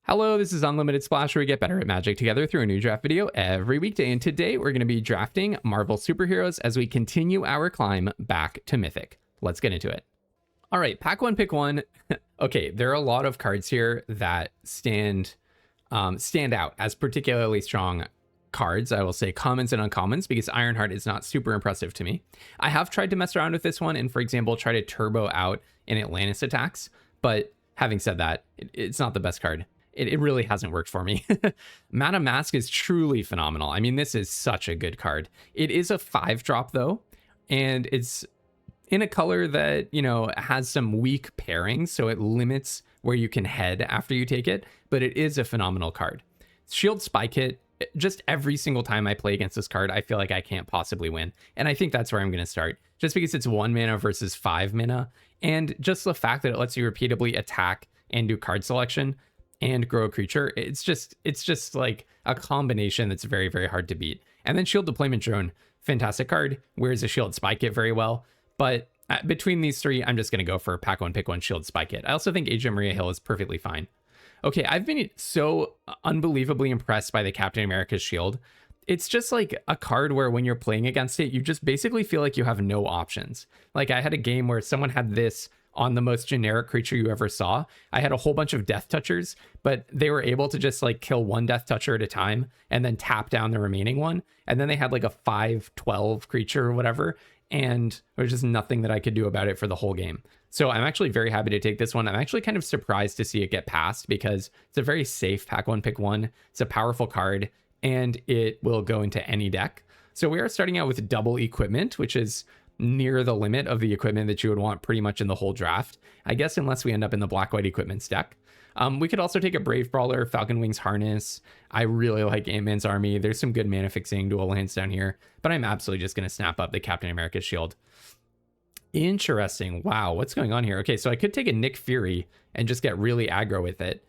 Hello, this is Unlimited Splash, where we get better at Magic together through a new draft video every weekday. And today we're going to be drafting Marvel superheroes as we continue our climb back to Mythic. Let's get into it. All right, pack one, pick one. Okay, there are a lot of cards here that stand out as particularly strong cards. I will say commons and uncommons, because Ironheart is not super impressive to me. I have tried to mess around with this one and, for example, try to turbo out in Atlantis attacks. But having said that, it's not the best card. It really hasn't worked for me. Madam Mask is truly phenomenal. I mean, this is such a good card. It is a 5-drop though, and it's in a color that, you know, has some weak pairings, so it limits where you can head after you take it, but it is a phenomenal card. Shield Spike Hit, just every single time I play against this card, I feel like I can't possibly win. And I think that's where I'm going to start, just because it's 1 mana versus 5 mana, and just the fact that it lets you repeatedly attack and do card selection and grow a creature. It's just like a combination that's very, very hard to beat. And then Shield Deployment Drone, fantastic card, wears a Shield Spike Hit very well. But between these three, I'm just going to go for pack one, pick one, Shield Spike Hit. I also think Agent Maria Hill is perfectly fine. Okay, I've been so unbelievably impressed by the Captain America's Shield. It's just like a card where when you're playing against it, you just basically feel like you have no options. Like, I had a game where someone had this on the most generic creature you ever saw. I had a whole bunch of Death Touchers, but they were able to just like kill one Death Toucher at a time and then tap down the remaining one. And then they had like a 5/12 creature or whatever. And there was just nothing that I could do about it for the whole game. So I'm actually very happy to take this one. I'm actually kind of surprised to see it get passed, because it's a very safe pack one, pick one. It's a powerful card, and it will go into any deck. So we are starting out with double equipment, which is near the limit of the equipment that you would want pretty much in the whole draft, I guess, unless we end up in the black-white equipments deck. We could also take a Brave Brawler, Falcon Wings Harness. I really like Ant-Man's Army. There's some good mana fixing dual lands down here, but I'm absolutely just going to snap up the Captain America's Shield. Interesting. Wow, what's going on here? Okay, so I could take a Nick Fury and just get really aggro with it.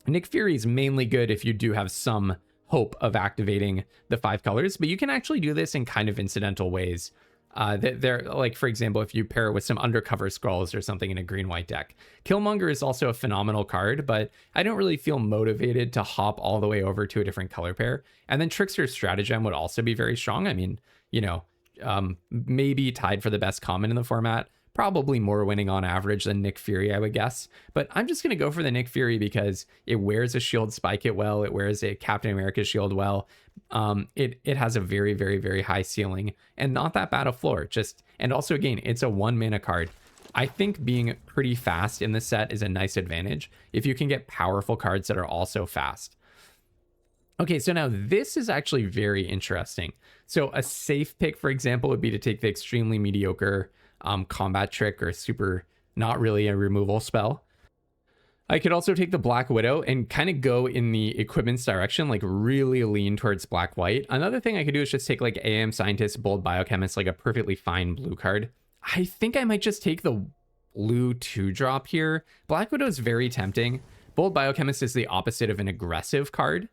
Nick Fury is mainly good if you do have some hope of activating the 5 colors, but you can actually do this in kind of incidental ways. They're like, for example, if you pair it with some Undercover Scrolls or something in a green-white deck. Killmonger is also a phenomenal card, but I don't really feel motivated to hop all the way over to a different color pair. And then Trickster's Stratagem would also be very strong. I mean, you know, maybe tied for the best common in the format. Probably more winning on average than Nick Fury, I would guess. But I'm just going to go for the Nick Fury because it wears a Shield Spike It well. It wears a Captain America Shield well. It has a very, very, very high ceiling and not that bad a floor. And also, again, it's a 1 mana card. I think being pretty fast in this set is a nice advantage if you can get powerful cards that are also fast. Okay, so now this is actually very interesting. So a safe pick, for example, would be to take the extremely mediocre combat trick or super not really a removal spell. I could also take the Black Widow and kind of go in the equipment's direction, like really lean towards black white. Another thing I could do is just take like AM Scientist, Bold Biochemist, like a perfectly fine blue card. I think I might just take the blue 2-drop here. Black Widow is very tempting. Bold Biochemist is the opposite of an aggressive card,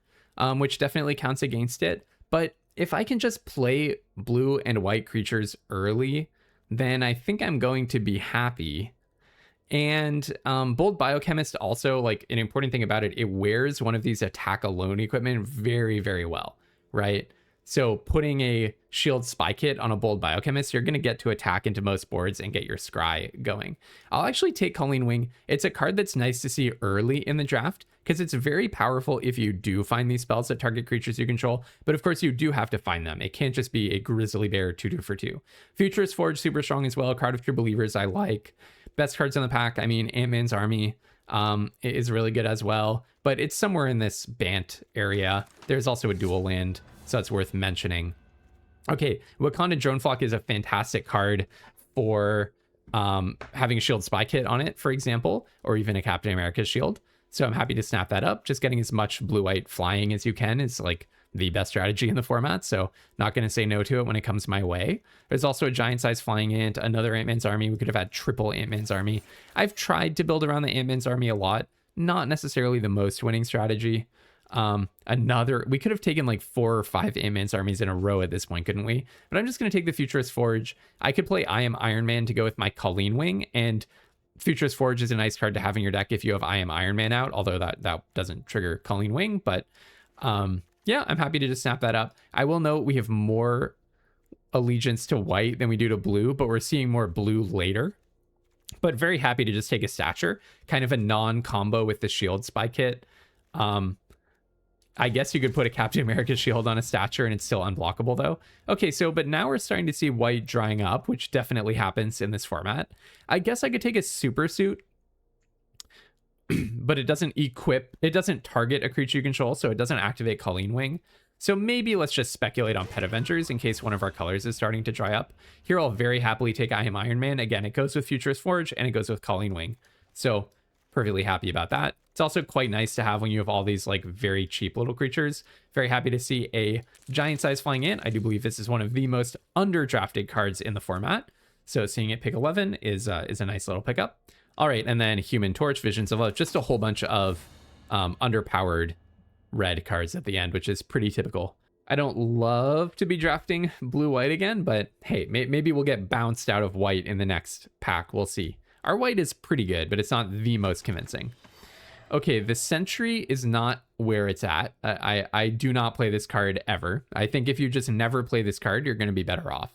which definitely counts against it. But if I can just play blue and white creatures early, then I think I'm going to be happy. And Bold Biochemist also, like, an important thing about it, it wears one of these attack alone equipment very, very well, right? So putting a Shield Spike Hit on a Bold Biochemist, you're going to get to attack into most boards and get your scry going. I'll actually take Colleen Wing. It's a card that's nice to see early in the draft because it's very powerful if you do find these spells that target creatures you control. But of course, you do have to find them. It can't just be a Grizzly Bear 2/2 for 2. Futurist Forge, super strong as well. Card of True Believers, I like. Best cards in the pack, I mean, Ant-Man's Army is really good as well. But it's somewhere in this Bant area. There's also a dual land, so it's worth mentioning. Okay, Wakanda Drone Flock is a fantastic card for having a Shield Spike Hit on it, for example, or even a Captain America's Shield. So I'm happy to snap that up. Just getting as much blue-white flying as you can is like the best strategy in the format, so not going to say no to it when it comes my way. There's also a giant size flying ant, another Ant-Man's Army. We could have had triple Ant-Man's Army. I've tried to build around the Ant-Man's Army a lot. Not necessarily the most winning strategy. We could have taken like 4 or 5 Ant-Man's Armies in a row at this point, couldn't we? But I'm just going to take the Futurist Forge. I could play I Am Iron Man to go with my Colleen Wing, and Futurist Forge is a nice card to have in your deck if you have I Am Iron Man out, although that doesn't trigger Colleen Wing. But yeah, I'm happy to just snap that up. I will note we have more allegiance to white than we do to blue, but we're seeing more blue later. But very happy to just take a Stature, kind of a non-combo with the Shield Spy Kit. I guess you could put a Captain America shield on a Stature and it's still unblockable though. Okay, so but now we're starting to see white drying up, which definitely happens in this format. I guess I could take a Super Suit, but it doesn't target a creature you control, so it doesn't activate Colleen Wing. So maybe let's just speculate on Pet Avengers in case one of our colors is starting to dry up. Here I'll very happily take I Am Iron Man. Again, it goes with Futurist Forge and it goes with Colleen Wing. So perfectly happy about that. It's also quite nice to have when you have all these like very cheap little creatures. Very happy to see a giant size flying in. I do believe this is one of the most underdrafted cards in the format. So seeing it pick 11 is a nice little pickup. All right, and then Human Torch, Visions of Love, just a whole bunch of underpowered red cards at the end, which is pretty typical. I don't love to be drafting blue-white again, but hey, maybe we'll get bounced out of white in the next pack. We'll see. Our white is pretty good, but it's not the most convincing. Okay, the Sentry is not where it's at. I do not play this card ever. I think if you just never play this card, you're going to be better off.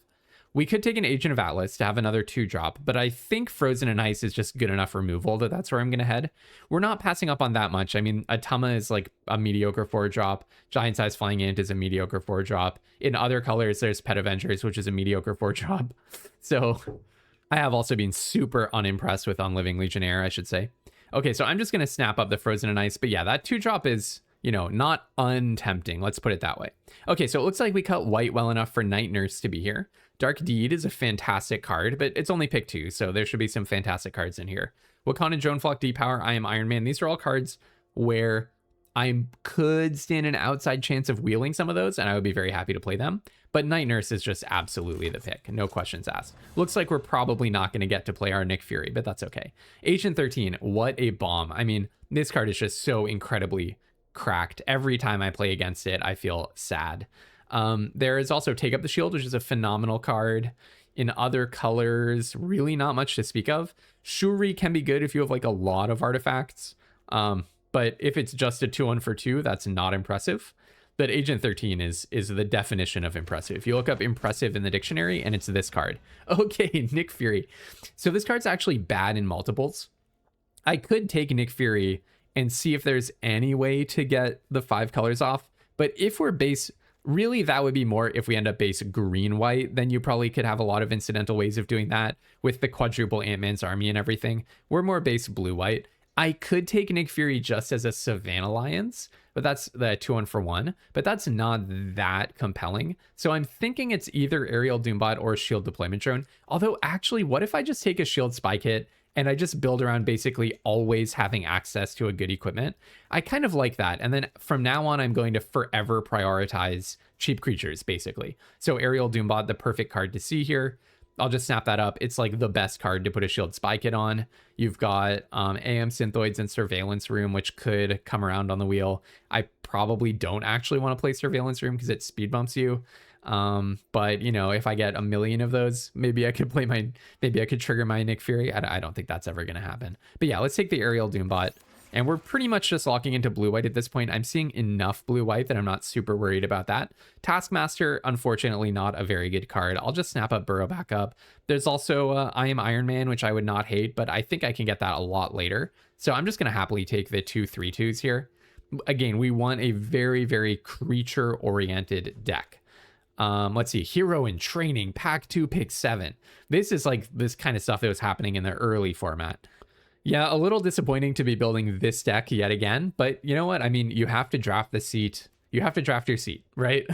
We could take an Agent of Atlas to have another 2-drop, but I think Frozen and Ice is just good enough removal that that's where I'm going to head. We're not passing up on that much. I mean, Atama is like a mediocre 4-drop. Giant Size Flying Ant is a mediocre 4-drop. In other colors, there's Pet Avengers, which is a mediocre 4-drop. So I have also been super unimpressed with Unliving Legionnaire, I should say. Okay, so I'm just going to snap up the Frozen and Ice. But yeah, that 2-drop is, you know, not untempting. Let's put it that way. Okay, so it looks like we cut white well enough for Night Nurse to be here. Dark Deed is a fantastic card, but it's only pick 2, so there should be some fantastic cards in here. Wakanda Drone Flock, Depower, I Am Iron Man. These are all cards where I could stand an outside chance of wheeling some of those, and I would be very happy to play them. But Night Nurse is just absolutely the pick. No questions asked. Looks like we're probably not going to get to play our Nick Fury, but that's okay. Agent 13, what a bomb. I mean, this card is just so incredibly cracked. Every time I play against it, I feel sad. There is also Take Up the Shield, which is a phenomenal card. In other colors, really not much to speak of. Shuri can be good if you have like a lot of artifacts. But if it's just a 2-1 for 2, that's not impressive. But Agent 13 is the definition of impressive. If you look up impressive in the dictionary, and it's this card. Okay, Nick Fury. So this card's actually bad in multiples. I could take Nick Fury and see if there's any way to get the 5 colors off. But if we're base, really that would be more if we end up base green-white, then you probably could have a lot of incidental ways of doing that with the quadruple Ant-Man's army and everything. We're more base blue-white. I could take Nick Fury just as a Savannah Alliance, but that's the 2-1 for 1, but that's not that compelling. So I'm thinking it's either Aerial Doombot or Shield Deployment Drone. Although actually, what if I just take a Shield Spy Kit and I just build around basically always having access to a good equipment? I kind of like that. And then from now on, I'm going to forever prioritize cheap creatures, basically. So Aerial Doombot, the perfect card to see here. I'll just snap that up. It's like the best card to put a Shield Spy Kit on. You've got AM Synthoids and Surveillance Room, which could come around on the wheel. I probably don't actually want to play Surveillance Room because it speed bumps you. But you know, if I get a million of those, maybe I could trigger my Nick Fury. I don't think that's ever going to happen. But yeah, let's take the Aerial Doombot. And we're pretty much just locking into blue-white at this point. I'm seeing enough blue-white that I'm not super worried about that. Taskmaster, unfortunately, not a very good card. I'll just snap up Burrow back up. There's also I Am Iron Man, which I would not hate, but I think I can get that a lot later. So I'm just going to happily take the 2/3/2s here. Again, we want a very, very creature-oriented deck. Let's see, Hero in Training, Pack 2, Pick 7. This is like this kind of stuff that was happening in the early format. Yeah, a little disappointing to be building this deck yet again, but you know what? I mean, you have to draft the seat. You have to draft your seat, right?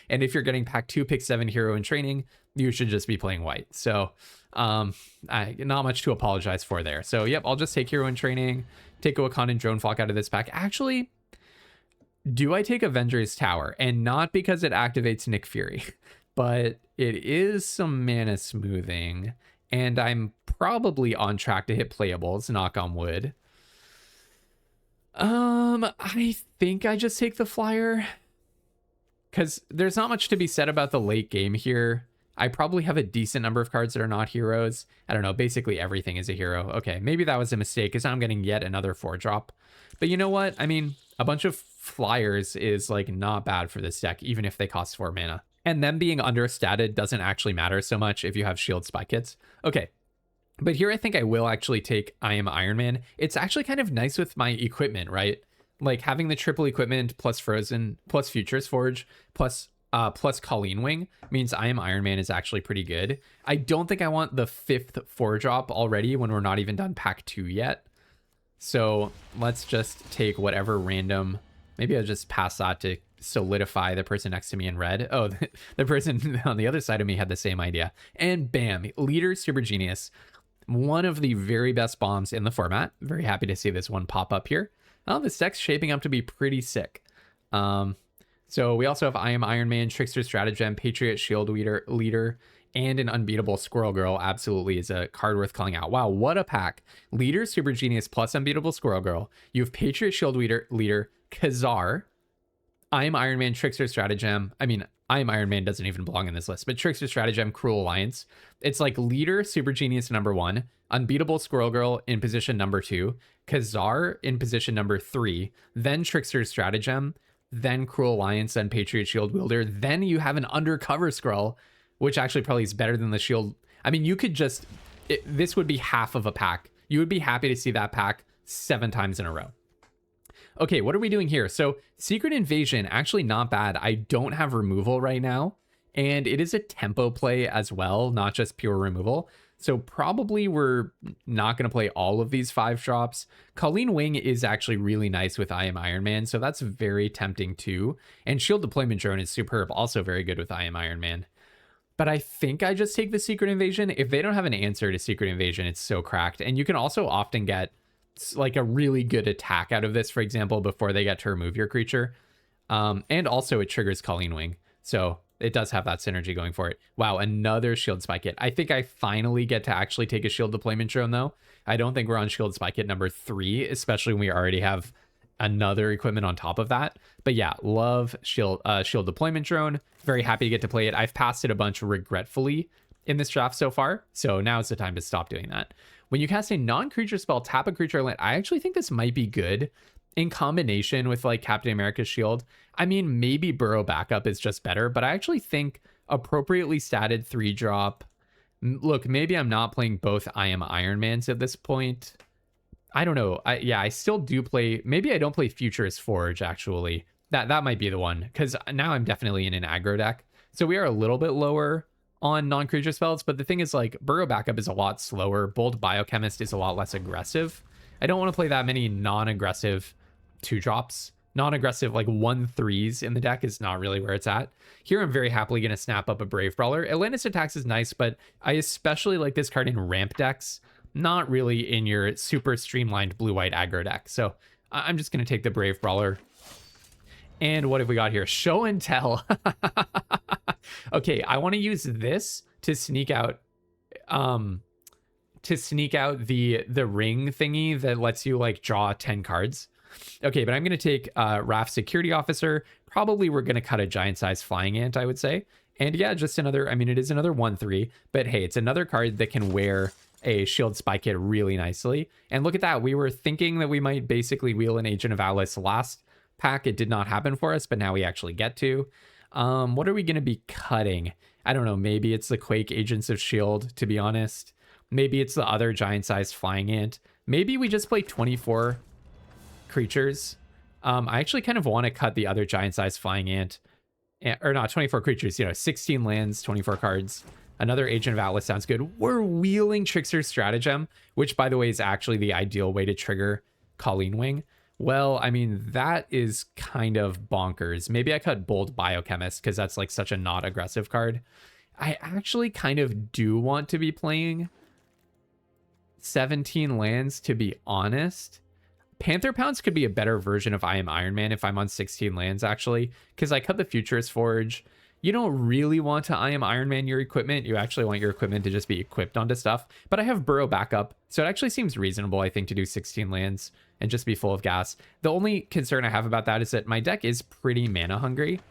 And if you're getting Pack 2, Pick 7 Hero in Training, you should just be playing white. So not much to apologize for there. So yep, I'll just take Hero in Training, take a Wakandan Drone Flock out of this pack. Actually, do I take Avengers Tower? And not because it activates Nick Fury, but it is some mana smoothing. And I'm probably on track to hit playables, knock on wood. I think I just take the flyer because there's not much to be said about the late game here. I probably have a decent number of cards that are not heroes. I don't know, basically everything is a hero. Okay, maybe that was a mistake because I'm getting yet another 4-drop. But you know what? I mean, a bunch of flyers is like not bad for this deck, even if they cost 4 mana. And them being understated doesn't actually matter so much if you have shield spy kits. Okay, but here I think I will actually take I Am Iron Man. It's actually kind of nice with my equipment, right? Like having the triple equipment plus Frozen plus Futures Forge plus Colleen Wing means I Am Iron Man is actually pretty good. I don't think I want the 5th 4-drop already when we're not even done pack 2 yet. So let's just take whatever random. Maybe I'll just pass that to solidify the person next to me in red. Oh, the person on the other side of me had the same idea. And bam, Leader Super Genius. One of the very best bombs in the format. Very happy to see this one pop up here. Oh, this deck's shaping up to be pretty sick. So we also have I Am Iron Man, Trickster Stratagem, Patriot Shield Leader, and an Unbeatable Squirrel Girl. Absolutely is a card worth calling out. Wow, what a pack. Leader Super Genius plus Unbeatable Squirrel Girl. You have Patriot Shield Leader, Khazar, I Am Iron Man, Trickster Stratagem. I mean, I Am Iron Man doesn't even belong in this list, but Trickster Stratagem, Cruel Alliance. It's like Leader Super Genius number 1, Unbeatable Squirrel Girl in position number 2, Khazar in position number 3, then Trickster Stratagem, then Cruel Alliance, then Patriot Shield Wielder. Then you have an Undercover Scroll, which actually probably is better than the Shield. I mean, you could just, this would be half of a pack. You would be happy to see that pack 7 times in a row. Okay, what are we doing here? So Secret Invasion, actually not bad. I don't have removal right now, and it is a tempo play as well, not just pure removal. So probably we're not going to play all of these 5-drops. Colleen Wing is actually really nice with I Am Iron Man, so that's very tempting too. And Shield Deployment Drone is superb, also very good with I Am Iron Man. But I think I just take the Secret Invasion. If they don't have an answer to Secret Invasion, it's so cracked. And you can also often get like a really good attack out of this, for example, before they get to remove your creature. And also it triggers Colleen Wing. So it does have that synergy going for it. Wow, another Shield Spy Kit. I think I finally get to actually take a Shield Deployment Drone, though. I don't think we're on Shield Spy Kit number 3, especially when we already have another equipment on top of that. But yeah, love Shield Deployment Drone. Very happy to get to play it. I've passed it a bunch regretfully in this draft so far, so now's the time to stop doing that. When you cast a non-creature spell, tap a creature land. I actually think this might be good in combination with like Captain America's Shield. I mean, maybe Burrow Backup is just better, but I actually think appropriately statted 3-drop. Look, maybe I'm not playing both I Am Iron Mans at this point. I don't know. I still do play. Maybe I don't play Futurist Forge, actually. That might be the one, because now I'm definitely in an aggro deck. So we are a little bit lower on non-creature spells, but the thing is, like, Burrow Backup is a lot slower. Bold Biochemist is a lot less aggressive. I don't want to play that many non-aggressive 2-drops. Non-aggressive, like 1/3s in the deck is not really where it's at. Here, I'm very happily going to snap up a Brave Brawler. Atlantis Attacks is nice, but I especially like this card in ramp decks, not really in your super streamlined blue-white aggro deck. So I'm just going to take the Brave Brawler. And what have we got here? Show and Tell. Okay, I want to use this to sneak out the ring thingy that lets you like draw 10 cards. Okay, but I'm going to take Raft Security Officer. Probably we're going to cut a giant size Flying Ant, I would say. And yeah, just another, I mean, it is another 1/3, but hey, it's another card that can wear a Shield Spy Kit really nicely. And look at that. We were thinking that we might basically wheel an Agent of Atlas last pack. It did not happen for us, but now we actually get to. What are we going to be cutting? I don't know. Maybe it's the Quake Agents of S.H.I.E.L.D., to be honest. Maybe it's the other giant-sized Flying Ant. Maybe we just play 24 creatures. I actually kind of want to cut the other giant-sized Flying Ant. Or not 24 creatures, 16 lands, 24 cards. Another Agent of Atlas sounds good. We're wheeling Trickster Stratagem, which, by the way, is actually the ideal way to trigger Colleen Wing. Well, I mean, that is kind of bonkers. Maybe I cut Bold Biochemist because that's like such a not aggressive card. I actually kind of do want to be playing 17 lands, to be honest. Panther Pounce could be a better version of I Am Iron Man if I'm on 16 lands, actually, because I cut the Futurist Forge. You don't really want to I Am Iron Man your equipment. You actually want your equipment to just be equipped onto stuff. But I have Burrow Backup, so it actually seems reasonable, I think, to do 16 lands and just be full of gas. The only concern I have about that is that my deck is pretty mana hungry.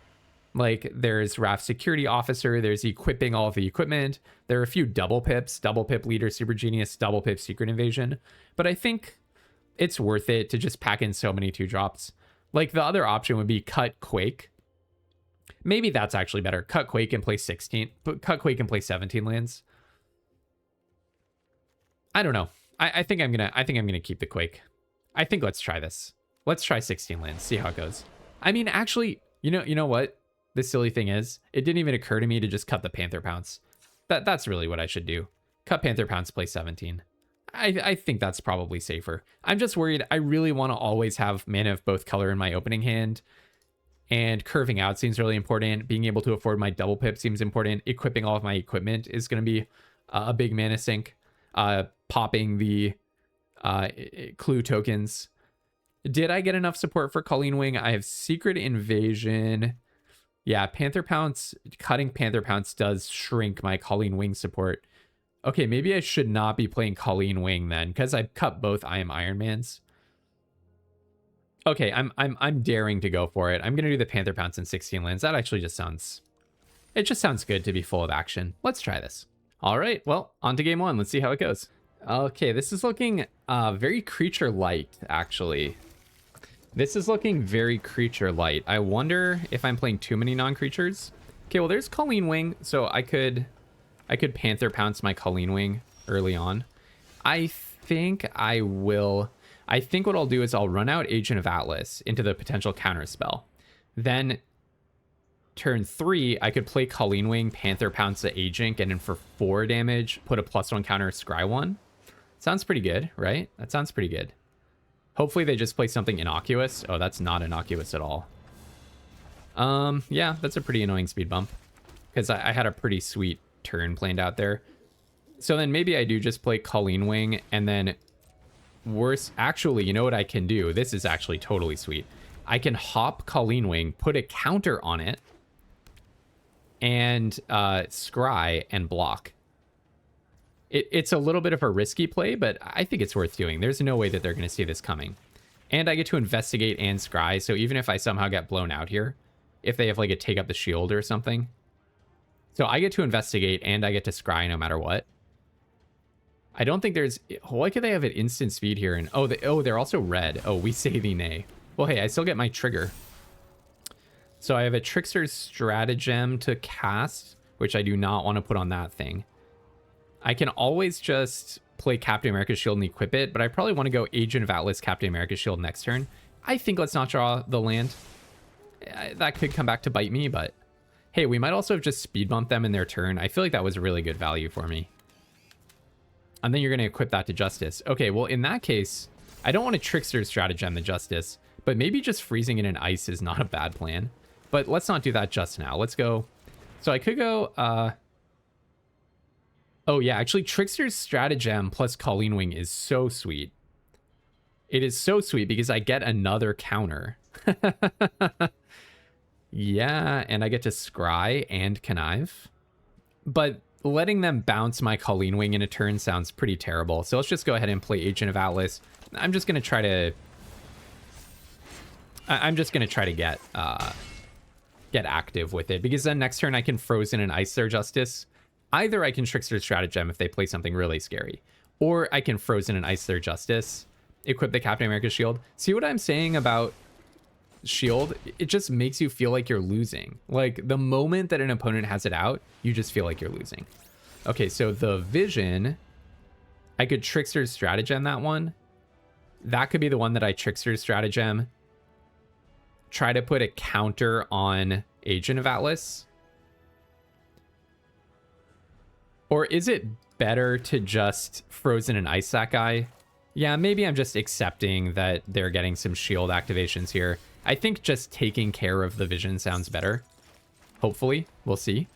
Like there's Raft Security Officer, there's equipping all of the equipment. There are a few double pips, double pip Leader Super Genius, double pip Secret Invasion. But I think it's worth it to just pack in so many 2-drops. Like the other option would be cut Quake. Maybe that's actually better. Cut Quake and play 16, but cut Quake and play 17 lands. I don't know. I think I'm gonna keep the Quake. I think let's try this. Let's try 16 lands, see how it goes. I mean, actually, you know what? The silly thing is, it didn't even occur to me to just cut the Panther Pounce. That's really what I should do. Cut Panther Pounce, play 17. I think that's probably safer. I'm just worried. I really want to always have mana of both color in my opening hand. And curving out seems really important. Being able to afford my double pip seems important. Equipping all of my equipment is going to be a big mana sink. Popping the clue tokens. Did I get enough support for Colleen Wing? I have Secret Invasion. Yeah, Panther Pounce, cutting Panther Pounce does shrink my Colleen Wing support. Okay, maybe I should not be playing Colleen Wing then, because I've cut both I Am Iron Mans. Okay, I'm daring to go for it. I'm gonna do the Panther Pounce in 16 lands. That actually just sounds good to be full of action. Let's try this. All right, well, on to game one. Let's see how it goes. Okay, this is looking very creature light, actually. This is looking very creature light. I wonder if I'm playing too many non-creatures. Okay, well, there's Colleen Wing, so I could Panther Pounce my Colleen Wing early on. I think what I'll do is I'll run out Agent of Atlas into the potential counter spell. Then turn 3, I could play Colleen Wing, Panther Pounce the Agent, and then for 4 damage, put a +1 counter Scry 1. Sounds pretty good, right? That sounds pretty good. Hopefully they just play something innocuous. Oh, that's not innocuous at all. Yeah, that's a pretty annoying speed bump. Because I had a pretty sweet turn planned out there. So then maybe I do just play Colleen Wing, and then worse, actually, you know what I can do? This is actually totally sweet. I can hop Colleen Wing, put a counter on it, and scry and block. It's a little bit of a risky play, but I think it's worth doing. There's no way that they're going to see this coming. And I get to investigate and scry, so even if I somehow get blown out here, if they have like a take up the shield or something. So I get to investigate and I get to scry no matter what. I don't think there's... Why could they have an instant speed here? And they're also red. Oh, we say thee nay. Well, hey, I still get my trigger. So I have a Trickster's Stratagem to cast, which I do not want to put on that thing. I can always just play Captain America's Shield and equip it, but I probably want to go Agent of Atlas, Captain America's Shield next turn. I think let's not draw the land. That could come back to bite me, but hey, we might also have just speed bumped them in their turn. I feel like that was a really good value for me. And then you're going to equip that to Justice. Okay, well, in that case, I don't want to Trickster's Stratagem the Justice, but maybe just freezing it in ice is not a bad plan. But let's not do that just now. Let's go. So I could go... Oh, yeah, actually, Trickster's Stratagem plus Colleen Wing is so sweet. It is so sweet because I get another counter. Yeah, and I get to scry and connive. But letting them bounce my Colleen Wing in a turn sounds pretty terrible. So let's just go ahead and play Agent of Atlas. I'm just going to try to... get active with it, because then next turn I can Frozen and Ice their Justice. Either I can Trickster's Stratagem if they play something really scary, or I can Frozen and Ice their Justice, equip the Captain America Shield. See what I'm saying about Shield? It just makes you feel like you're losing. Like, the moment that an opponent has it out, you just feel like you're losing. Okay, so the Vision, I could Trickster's Stratagem that one. That could be the one that I Trickster's Stratagem. Try to put a counter on Agent of Atlas. Or is it better to just Frozen and Ice that guy? Yeah, maybe I'm just accepting that they're getting some shield activations here. I think just taking care of the Vision sounds better. Hopefully, we'll see.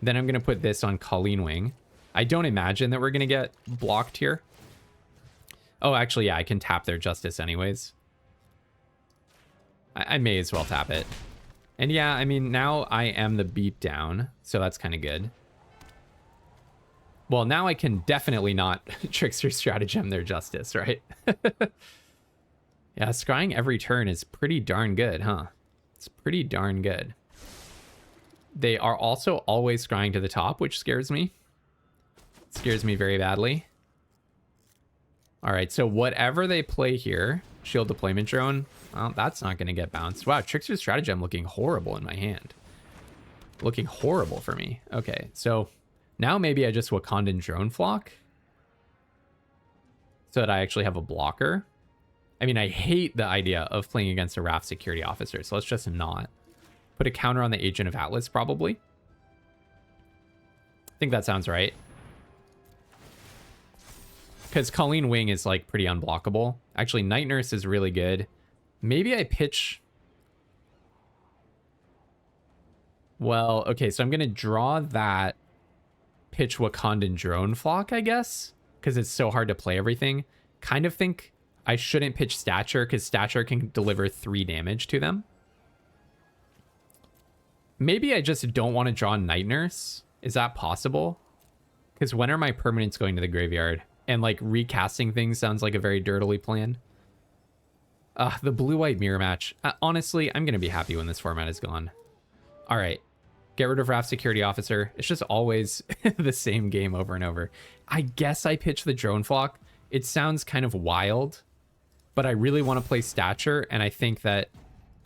Then I'm going to put this on Colleen Wing. I don't imagine that we're going to get blocked here. Oh, actually, yeah, I can tap their Justice anyways. I may as well tap it. And yeah, I mean, now I am the beatdown, so that's kind of good. Well, now I can definitely not Trickster Stratagem their Justice, right? Yeah, scrying every turn is pretty darn good, huh? It's pretty darn good. They are also always scrying to the top, which scares me. It scares me very badly. All right, so whatever they play here, shield deployment drone, well, that's not going to get bounced. Wow, Trickster's Stratagem looking horrible in my hand. Looking horrible for me. Okay, so now maybe I just Wakandan drone flock so that I actually have a blocker. I mean, I hate the idea of playing against a Raft security officer, so let's just not. Put a counter on the Agent of Atlas, probably. I think that sounds right. Because Colleen Wing is, like, pretty unblockable. Actually, Night Nurse is really good. Maybe I pitch... Well, okay, so I'm going to draw that pitch Wakandan drone flock, I guess. Because it's so hard to play everything. Kind of think I shouldn't pitch Stature, because Stature can deliver 3 damage to them. Maybe I just don't want to draw Night Nurse. Is that possible? Because when are my permanents going to the graveyard? And, like, recasting things sounds like a very dirtily plan. The blue-white mirror match. Honestly, I'm going to be happy when this format is gone. All right. Get rid of Raft Security Officer. It's just always the same game over and over. I guess I pitch the drone flock. It sounds kind of wild, but I really want to play Stature, and I think that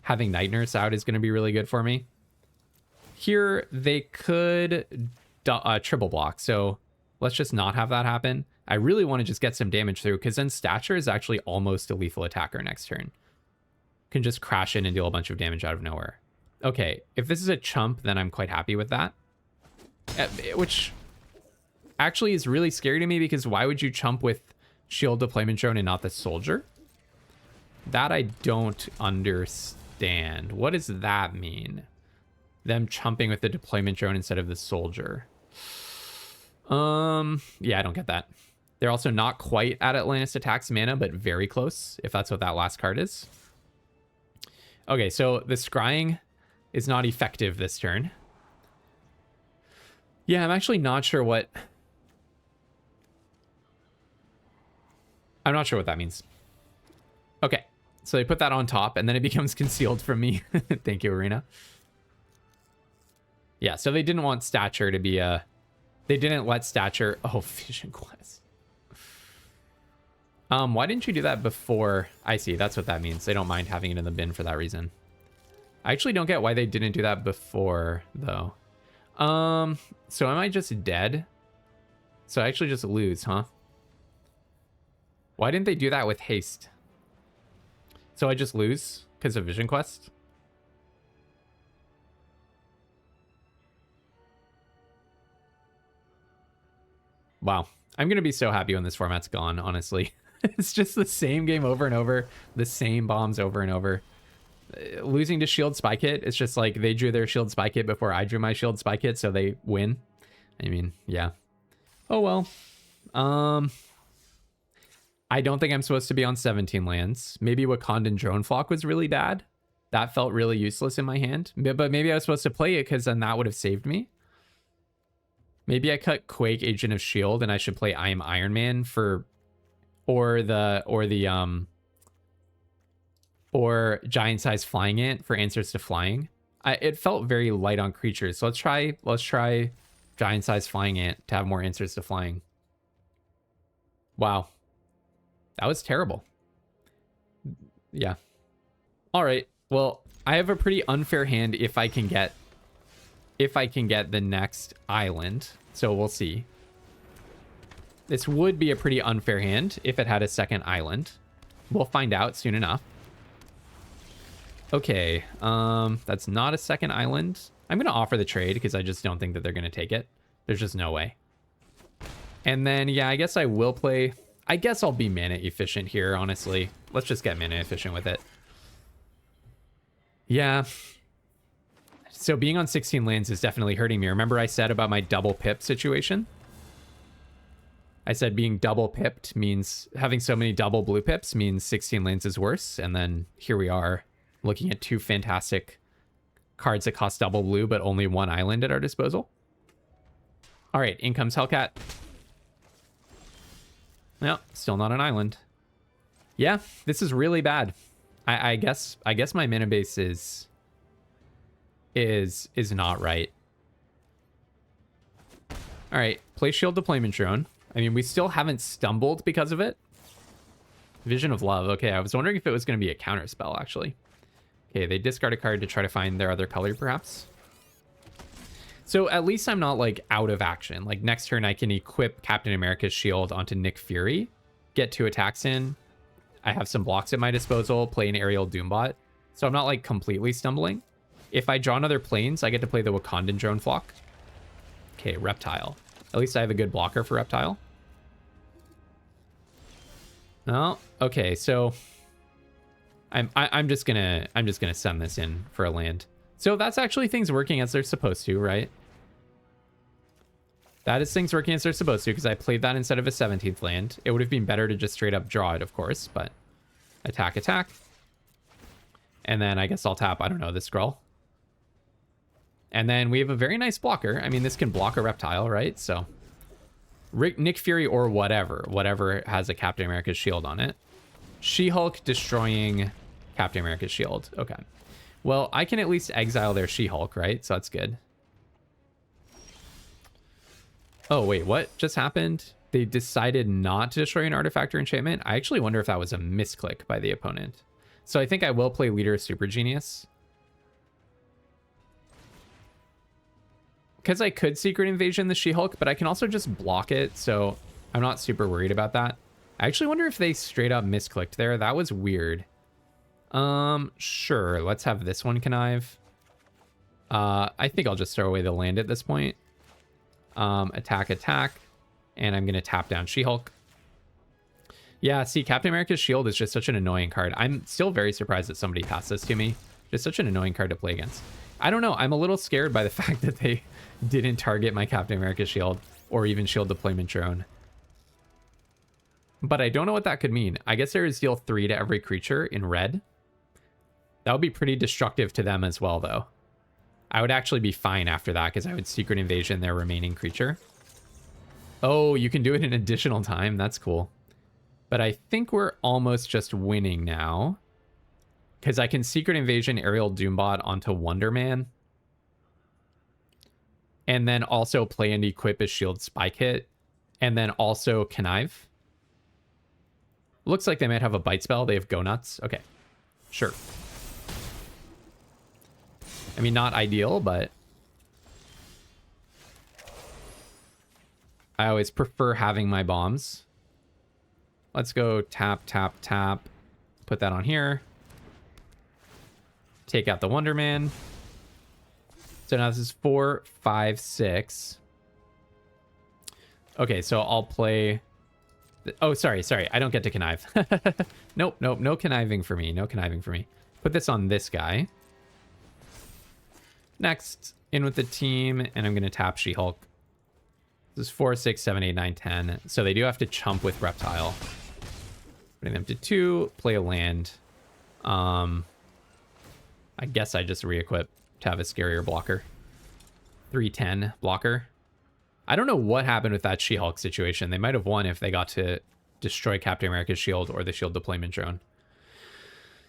having Night Nurse out is going to be really good for me. Here, they could triple block, so let's just not have that happen. I really want to just get some damage through, because then Stature is actually almost a lethal attacker next turn. Can just crash in and deal a bunch of damage out of nowhere. Okay, if this is a chump, then I'm quite happy with that. Which actually is really scary to me, because why would you chump with shield deployment drone and not the soldier? That I don't understand. What does that mean? Them chumping with the deployment drone instead of the soldier. Yeah, I don't get that. They're also not quite at Atlantis Attacks mana, but very close, if that's what that last card is. Okay, so the scrying is not effective this turn. Yeah, I'm actually not sure what... I'm not sure what that means. Okay, so they put that on top, and then it becomes concealed from me. Thank you, Arena. Yeah, so they didn't want Stature to be a... They didn't let Stature... Oh, Vision Quest. Why didn't you do that before? I see, that's what that means. They don't mind having it in the bin for that reason. I actually don't get why they didn't do that before, though. So am I just dead? So I actually just lose, huh? Why didn't they do that with haste? So I just lose because of Vision Quest? Wow. I'm going to be so happy when this format's gone, honestly. It's just the same game over and over. The same bombs over and over. Losing to Shield Spy Kit, it's just like they drew their Shield Spy Kit before I drew my Shield Spy Kit, so they win. I mean, yeah. Oh, well. I don't think I'm supposed to be on 17 lands. Maybe Wakandan Drone Flock was really bad. That felt really useless in my hand. But maybe I was supposed to play it because then that would have saved me. Maybe I cut Quake, Agent of Shield, and I should play I Am Iron Man for... Or Giant Size Flying Ant for answers to flying. It felt very light on creatures. So let's try Giant Size Flying Ant to have more answers to flying. Wow. That was terrible. Yeah. All right. Well, I have a pretty unfair hand if I can get the next island. So we'll see. This would be a pretty unfair hand if it had a second island. We'll find out soon enough. Okay, that's not a second island. I'm going to offer the trade because I just don't think that they're going to take it. There's just no way. And then, yeah, I guess I will play... I guess I'll be mana efficient here, honestly. Let's just get mana efficient with it. Yeah. So being on 16 lands is definitely hurting me. Remember I said about my double pip situation? I said being double pipped means having so many double blue pips means 16 lands is worse. And then here we are looking at two fantastic cards that cost double blue, but only one island at our disposal. All right, in comes Hellcat. No, still not an island. Yeah, this is really bad. I guess my mana base is not right. All right, play shield deployment drone. I mean, we still haven't stumbled because of it. Vision of Love. Okay, I was wondering if it was going to be a counter spell, actually. Okay, they discard a card to try to find their other color, perhaps. So at least I'm not, like, out of action. Like, next turn I can equip Captain America's shield onto Nick Fury, get 2 attacks in. I have some blocks at my disposal, play an aerial Doombot. So I'm not, like, completely stumbling. If I draw another planes, I get to play the Wakandan drone flock. Okay, Reptile. At least I have a good blocker for Reptile. Oh, okay, so I'm just gonna send this in for a land. So that's actually things working as they're supposed to, right? That is things working as they're supposed to, because I played that instead of a 17th land. It would have been better to just straight up draw it, of course, but attack, attack. And then I guess I'll tap, I don't know, this Skrull. And then we have a very nice blocker. I mean, this can block a Reptile, right? So Nick Fury or whatever has a Captain America's shield on it. She-Hulk destroying Captain America's shield. Okay. Well, I can at least exile their She-Hulk, right? So that's good. Oh, wait, what just happened? They decided not to destroy an artifact or enchantment? I actually wonder if that was a misclick by the opponent. So I think I will play Leader of Super Genius. Because I could Secret Invasion the She-Hulk, but I can also just block it, so I'm not super worried about that. I actually wonder if they straight up misclicked there. That was weird. Sure, let's have this one connive. I think I'll just throw away the land at this point. Attack, attack, and I'm going to tap down She-Hulk. Yeah, see, Captain America's shield is just such an annoying card. I'm still very surprised that somebody passed this to me. Just such an annoying card to play against. I don't know, I'm a little scared by the fact that they didn't target my Captain America shield or even shield deployment drone. But I don't know what that could mean. I guess there is deal 3 to every creature in red. That would be pretty destructive to them as well, though. I would actually be fine after that because I would Secret Invasion their remaining creature. Oh, you can do it an additional time. That's cool. But I think we're almost just winning now. Because I can Secret Invasion Aerial Doombot onto Wonder Man. And then also play and equip a Shield Spike Hit. And then also Connive. Looks like they might have a Bite Spell. They have Go Nuts. Okay. Sure. I mean, not ideal, but I always prefer having my bombs. Let's go tap, tap, tap. Put that on here. Take out the Wonder Man. So now this is 4, 5, 6. Okay, so I'll play... Oh, sorry. I don't get to connive. Nope. No conniving for me. No conniving for me. Put this on this guy. Next, in with the team, and I'm going to tap She-Hulk. This is 4, 6, 7, 8, 9, 10. So they do have to chump with Reptile. Putting them to 2, play a land. I guess I just re-equip to have a scarier blocker. 310 blocker. I don't know what happened with that She-Hulk situation. They might have won if they got to destroy Captain America's shield or the shield deployment drone.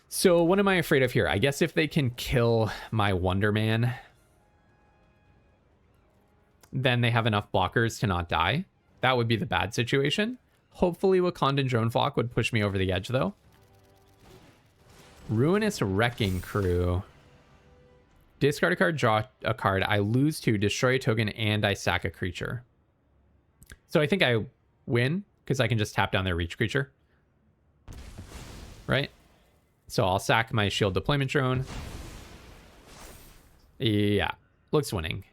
So what am I afraid of here? I guess if they can kill my Wonder Man, then they have enough blockers to not die. That would be the bad situation. Hopefully Wakandan Drone Flock would push me over the edge, though. Ruinous Wrecking Crew. Discard a card, draw a card. I lose 2, destroy a token, and I sack a creature. So I think I win, because I can just tap down their reach creature. Right? So I'll sack my shield deployment drone. Yeah, looks winning.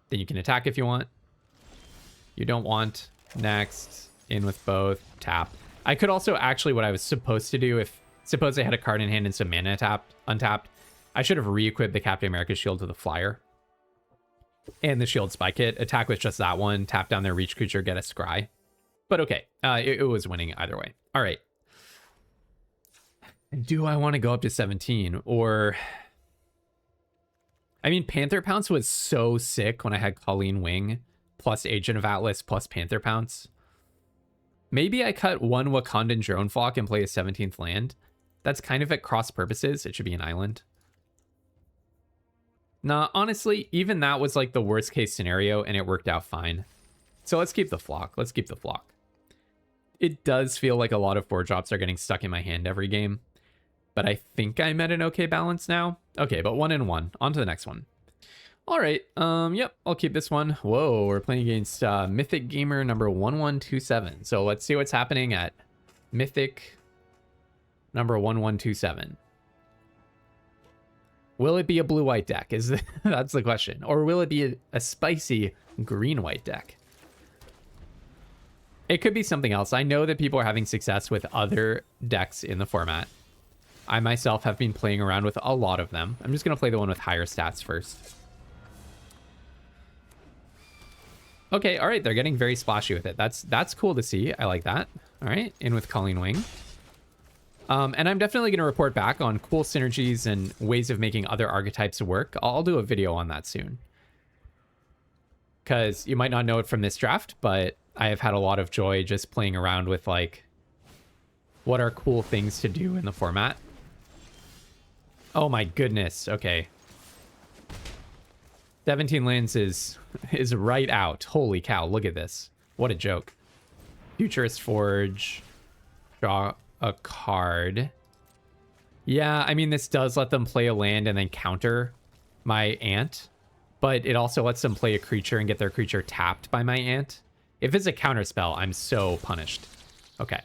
Then you can attack if you want. You don't want. Next, in with both, tap. I could also actually, what I was supposed to do, if suppose I had a card in hand and some mana untapped, I should have re-equipped the Captain America shield to the flyer. And the shield spike hit. Attack with just that one, tap down their reach creature, get a scry. But okay, it was winning either way. All right. Do I want to go up to 17? Or... I mean, Panther Pounce was so sick when I had Colleen Wing, plus Agent of Atlas, plus Panther Pounce. Maybe I cut one Wakandan Drone Flock and play a 17th land. That's kind of at cross purposes. It should be an island. Nah, honestly, even that was like the worst case scenario and it worked out fine. So let's keep the flock. Let's keep the flock. It does feel like a lot of 4-drops are getting stuck in my hand every game, but I think I'm at an okay balance now. Okay, but 1 and 1. On to the next one. All right. Yep, I'll keep this one. Whoa, we're playing against Mythic Gamer number 1127. So let's see what's happening at Mythic number 1127. Will it be a blue-white deck? That's the question. Or will it be a spicy green-white deck? It could be something else. I know that people are having success with other decks in the format. I myself have been playing around with a lot of them. I'm just going to play the one with higher stats first. Okay, all right. They're getting very splashy with it. That's cool to see. I like that. All right, in with Colleen Wing. And I'm definitely going to report back on cool synergies and ways of making other archetypes work. I'll do a video on that soon. Because you might not know it from this draft, but I have had a lot of joy just playing around with, like, what are cool things to do in the format. Oh my goodness, okay. 17 lands is right out. Holy cow, look at this. What a joke. Futurist Forge. Draw a card. Yeah, I mean, this does let them play a land and then counter my ant, but it also lets them play a creature and get their creature tapped by my ant. If it's a counter spell, I'm so punished. Okay,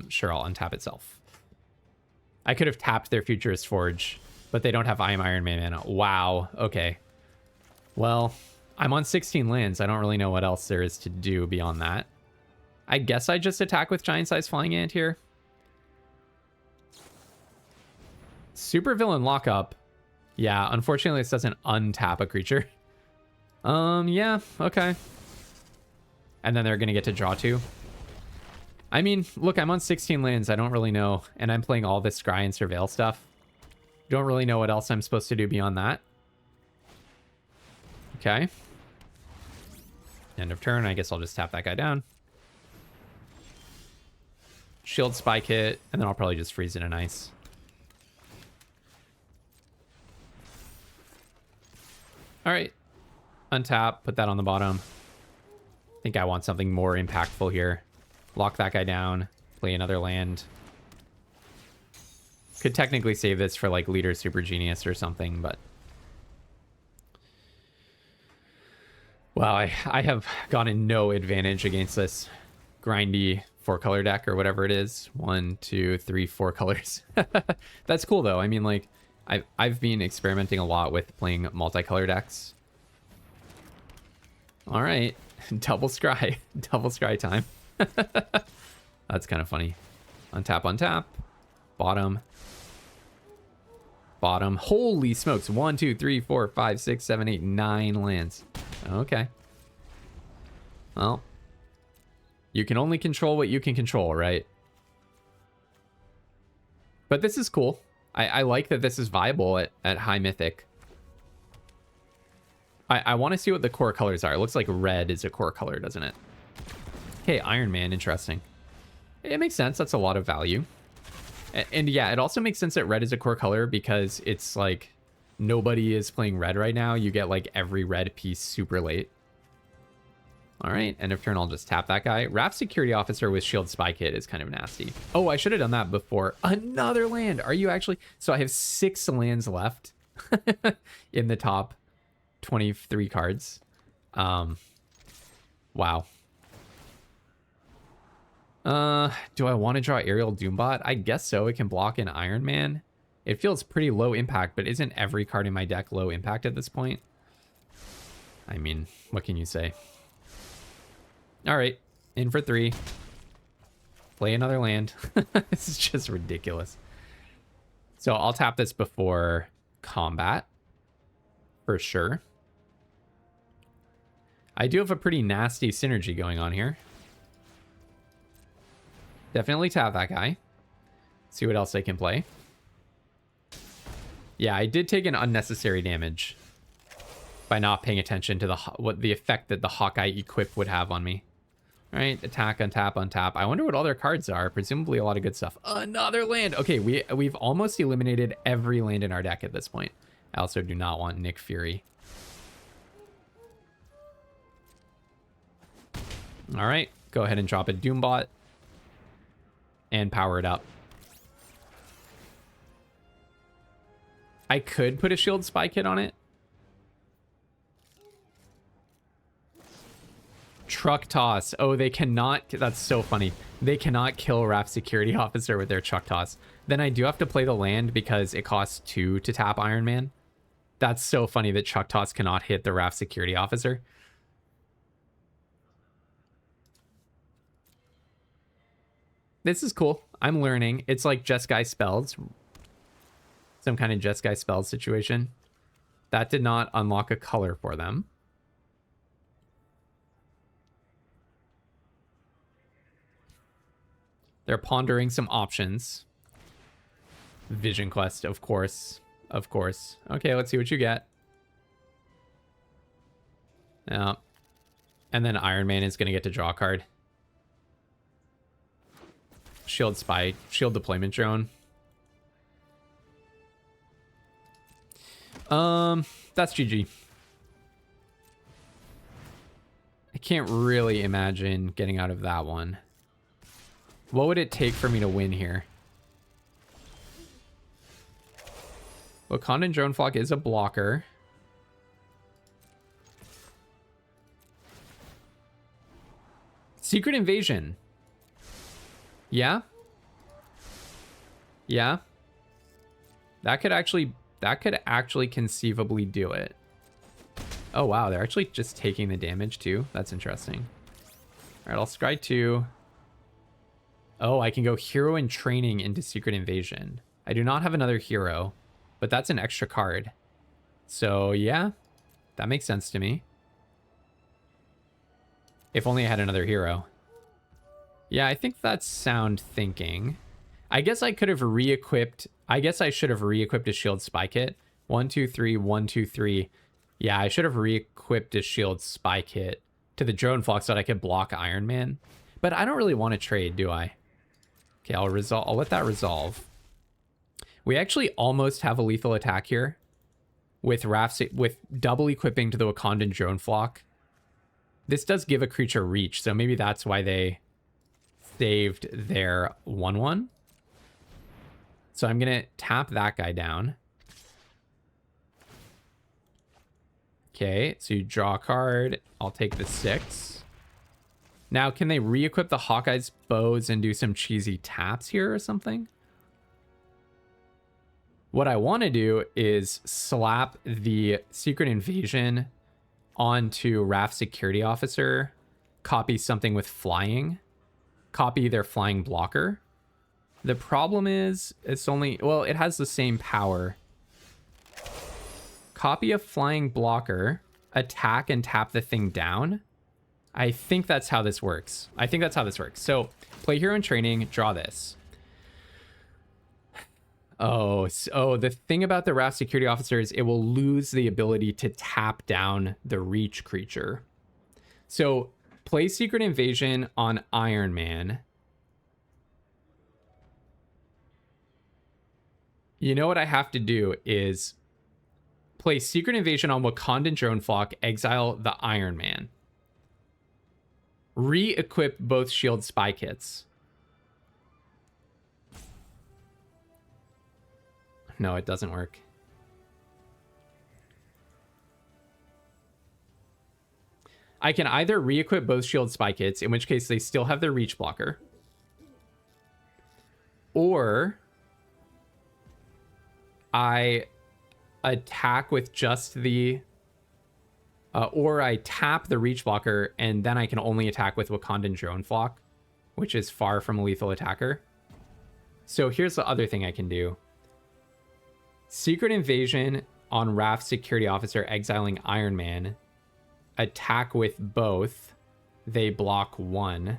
sure, I'll untap itself. I could have tapped their Futurist Forge, but they don't have I Am Iron Man mana. Wow, okay. Well, I'm on 16 lands. I don't really know what else there is to do beyond that. I guess I just attack with Giant Size Flying Ant here. Supervillain Lockup. Yeah, unfortunately this doesn't untap a creature. Yeah, okay. And then they're gonna get to draw 2. I mean, look, I'm on 16 lands. I don't really know. And I'm playing all this Scry and Surveil stuff. Don't really know what else I'm supposed to do beyond that. Okay. End of turn. I guess I'll just tap that guy down. Shield Spike hit, and then I'll probably just freeze it in ice. All right. Untap, put that on the bottom. I think I want something more impactful here. Lock that guy down, play another land. Could technically save this for like Leader Super Genius or something, but... Wow, I have gotten no advantage against this grindy 4-color deck or whatever it is. 1, 2, 3, 4 colors. That's cool though. I mean, like, I've been experimenting a lot with playing multicolor decks. All right, double scry, double scry time. That's kind of funny. Untap, untap, bottom, bottom. Holy smokes! 1, 2, 3, 4, 5, 6, 7, 8, 9 lands. Okay. Well, you can only control what you can control, right? But this is cool. I like that this is viable at high mythic. I want to see what the core colors are. It looks like red is a core color, doesn't it? Okay, Iron Man, interesting. It makes sense. That's a lot of value. And yeah, it also makes sense that red is a core color because it's like nobody is playing red right now. You get like every red piece super late. All right, end of turn, I'll just tap that guy. Raft Security Officer with Shield Spike hit is kind of nasty. Oh, I should have done that before. Another land. Are you actually? So I have 6 lands left in the top 23 cards. Wow. Do I want to draw Aerial Doombot? I guess so. It can block an Iron Man. It feels pretty low impact, but isn't every card in my deck low impact at this point? I mean, what can you say? All right, in for 3. Play another land. This is just ridiculous. So I'll tap this before combat, for sure. I do have a pretty nasty synergy going on here. Definitely tap that guy. See what else I can play. Yeah, I did take an unnecessary damage by not paying attention to what the effect that the Hawkeye equip would have on me. All right, attack, untap, untap. I wonder what all their cards are. Presumably a lot of good stuff. Another land. Okay, we've almost eliminated every land in our deck at this point. I also do not want Nick Fury. All right, go ahead and drop a Doombot and power it up. I could put a shield spy kit on it. Truck toss. Oh, they cannot. That's so funny. They cannot kill Raft Security Officer with their truck toss. Then I do have to play the land because it costs 2 to tap Iron Man. That's so funny that truck toss cannot hit the Raft Security Officer. This is cool. I'm learning. It's like Jeskai spells. Some kind of Jeskai spells situation. That did not unlock a color for them. They're pondering some options. Vision Quest, of course. Of course. Okay, let's see what you get. Yeah. And then Iron Man is going to get to draw a card. Shield Spy. Shield Deployment Drone. That's GG. I can't really imagine getting out of that one. What would it take for me to win here? Wakandan Drone Flock is a blocker. Secret Invasion. Yeah? Yeah? That could actually conceivably do it. Oh, wow. They're actually just taking the damage, too. That's interesting. All right, I'll scry 2. Oh, I can go Hero in Training into Secret Invasion. I do not have another hero, but that's an extra card. So, yeah, that makes sense to me. If only I had another hero. Yeah, I think that's sound thinking. I guess I could have re-equipped. I guess I should have re-equipped a shield spy kit. 1, 2, 3, 1, 2, 3. Yeah, I should have re-equipped a shield spy kit to the drone flock so that I could block Iron Man. But I don't really want to trade, do I? Okay, I'll let that resolve. We actually almost have a lethal attack here with double equipping to the Wakandan drone flock. This does give a creature reach, so maybe that's why they saved their 1/1. So I'm going to tap that guy down. Okay, so you draw a card. I'll take the 6. Now, can they re-equip the Hawkeye's bows and do some cheesy taps here or something? What I want to do is slap the Secret Invasion onto Raft Security Officer, copy something with flying, copy their flying blocker. The problem is it's only, well, it has the same power. Copy a flying blocker, attack and tap the thing down. I think that's how this works. So play Hero in Training, draw this. Oh, the thing about the Raft Security Officer is it will lose the ability to tap down the reach creature. So play Secret Invasion on Iron Man. You know what I have to do is play Secret Invasion on Wakandan Drone Flock, exile the Iron Man. Re-equip both shield spy kits. No, it doesn't work. I can either re-equip both shield spy kits, in which case they still have their reach blocker, or I attack with just the or I tap the reach blocker and then I can only attack with Wakandan Drone Flock, which is far from a lethal attacker. So here's the other thing I can do. Secret Invasion on Raft Security Officer, exiling Iron Man. Attack with both. They block 1.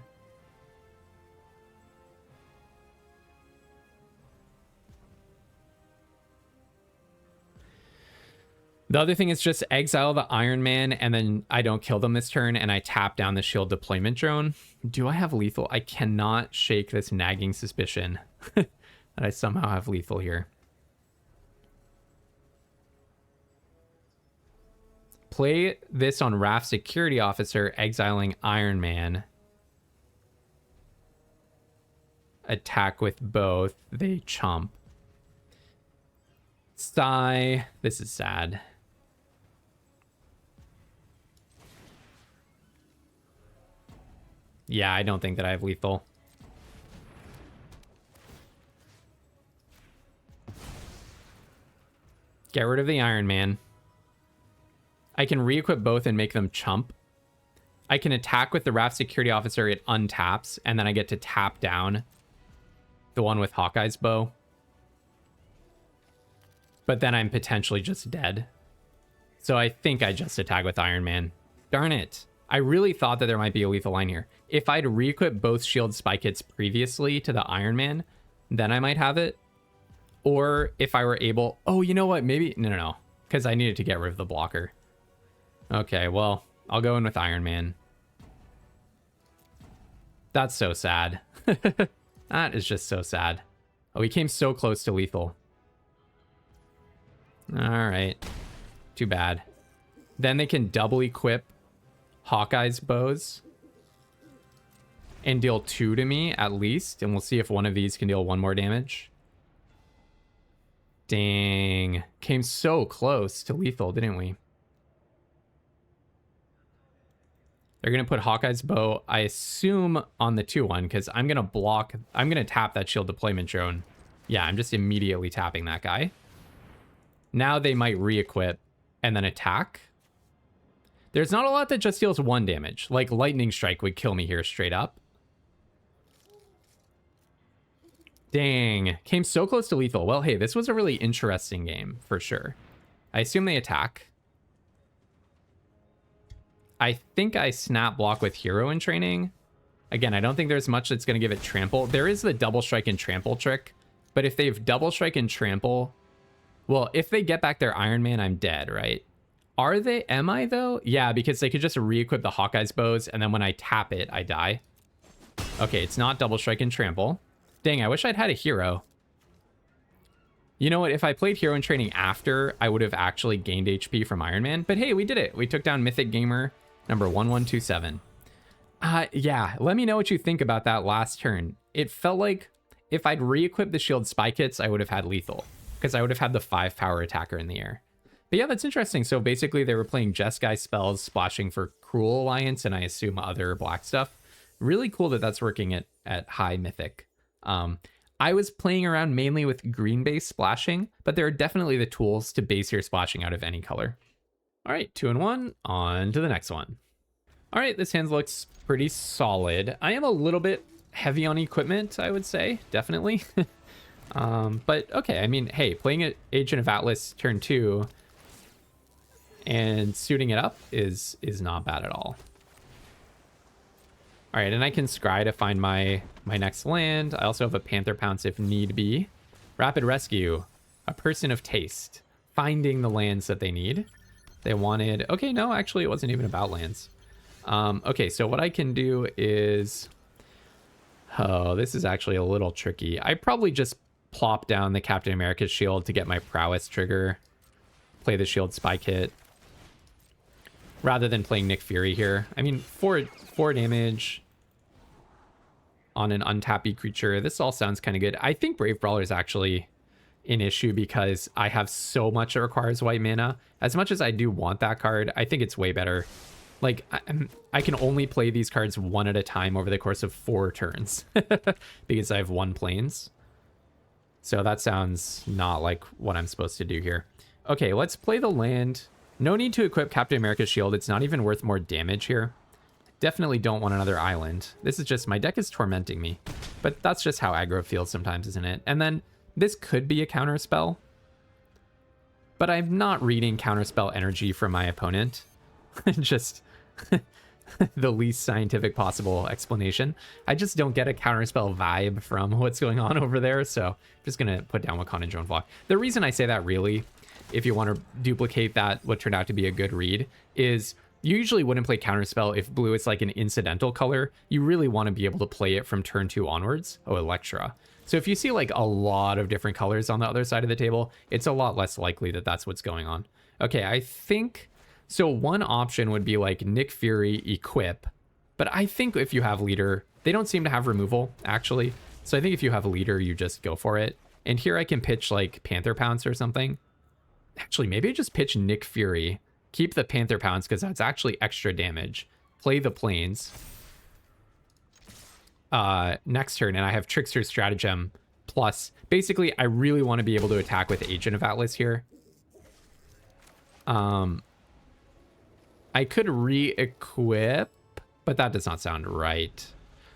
The other thing is just exile the Iron Man and then I don't kill them this turn and I tap down the shield deployment drone. Do I have lethal? I cannot shake this nagging suspicion that I somehow have lethal here. play this on Raft Security Officer, exiling Iron Man. Attack with both. They chomp. Sigh. This is sad. Yeah, I don't think that I have lethal. Get rid of the Iron Man. I can re-equip both and make them chump. I can attack with the Raft Security Officer. It untaps, and then I get to tap down the one with Hawkeye's bow. But then I'm potentially just dead. So I think I just attack with Iron Man. Darn it. I really thought that there might be a lethal line here. If I'd re-equip both shield spike hits previously to the Iron Man, then I might have it. Or if I were able... Oh, you know what? Maybe... No. Because I needed to get rid of the blocker. Okay, well, I'll go in with Iron Man. That's so sad. That is just so sad. Oh, he came so close to lethal. All right. Too bad. Then they can double equip Hawkeye's bows and deal 2 to me at least. And we'll see if one of these can deal 1 more damage. Dang. Came so close to lethal, didn't we? They're going to put Hawkeye's bow, I assume, on the 2-1 because I'm going to block. I'm going to tap that shield deployment drone. Yeah, I'm just immediately tapping that guy. Now they might re-equip and then attack. There's not a lot that just deals 1 damage. Like Lightning Strike would kill me here straight up. Dang. Came so close to lethal. Well, hey, this was a really interesting game for sure. I assume they attack. I think I snap block with Hero in training. Again, I don't think there's much that's going to give it trample. There is the double strike and trample trick. But if they've double strike and trample... Well, if they get back their Iron Man, I'm dead, right? Are they? Am I, though? Yeah, because they could just re-equip the Hawkeye's bows, and then when I tap it, I die. Okay, it's not double strike and trample. Dang, I wish I'd had a Hero. You know what? If I played Hero in training after, I would have actually gained HP from Iron Man. But hey, we did it. We took down Mythic Gamer number 1127. Yeah, let me know what you think about that last turn. It felt like if I'd re-equipped the shield spike hits, I would have had lethal. Because I would have had the 5 power attacker in the air. But yeah, that's interesting. So basically they were playing Jeskai spells, splashing for Cruel Alliance, and I assume other black stuff. Really cool that that's working at high mythic. I was playing around mainly with green base splashing, but there are definitely the tools to base your splashing out of any color. All right, 2-1, on to the next one. All right, this hand looks pretty solid. I am a little bit heavy on equipment, I would say, definitely. But okay, I mean, hey, playing an Agent of Atlas turn 2 and suiting it up is not bad at all. All right, and I can scry to find my next land. I also have a Panther Pounce if need be. Rapid Rescue, a person of taste, finding the lands that they need. They wanted, okay, no, actually it wasn't even about lands. Okay, so what I can do is, oh, this is actually a little tricky. I probably just plop down the Captain America shield to get my prowess trigger, play the shield spike hit, rather than playing Nick Fury here. I mean, 4 damage on an untappy creature. This all sounds kind of good. I think Brave Brawler is actually an issue because I have so much that requires white mana. As much as I do want that card, I think it's way better. Like, I can only play these cards 1 at a time over the course of 4 turns because I have 1 planes. So that sounds not like what I'm supposed to do here. Okay, let's play the land. No need to equip Captain America's shield. It's not even worth more damage here. Definitely don't want another island. This is just, my deck is tormenting me. But that's just how aggro feels sometimes, isn't it? And then this could be a counterspell. But I'm not reading counterspell energy from my opponent. Just the least scientific possible explanation. I just don't get a counterspell vibe from what's going on over there. So I'm just going to put down Wakanda and Drone Flock. The reason I say that really, if you want to duplicate that, what turned out to be a good read, is you usually wouldn't play counterspell if blue is like an incidental color. You really want to be able to play it from turn 2 onwards. Oh, Electra. So if you see like a lot of different colors on the other side of the table, it's a lot less likely that that's what's going on. Okay, I think So one option would be like Nick Fury equip, but I think if you have leader, they don't seem to have removal actually. So I think if you have a leader, you just go for it. And here I can pitch like Panther Pounce or something. Actually, maybe I just pitch Nick Fury, keep the Panther Pounce because that's actually extra damage. Play the Plains. Next turn, and I have Trickster's Stratagem plus. Basically, I really want to be able to attack with Agent of Atlas here. I could re-equip, but that does not sound right.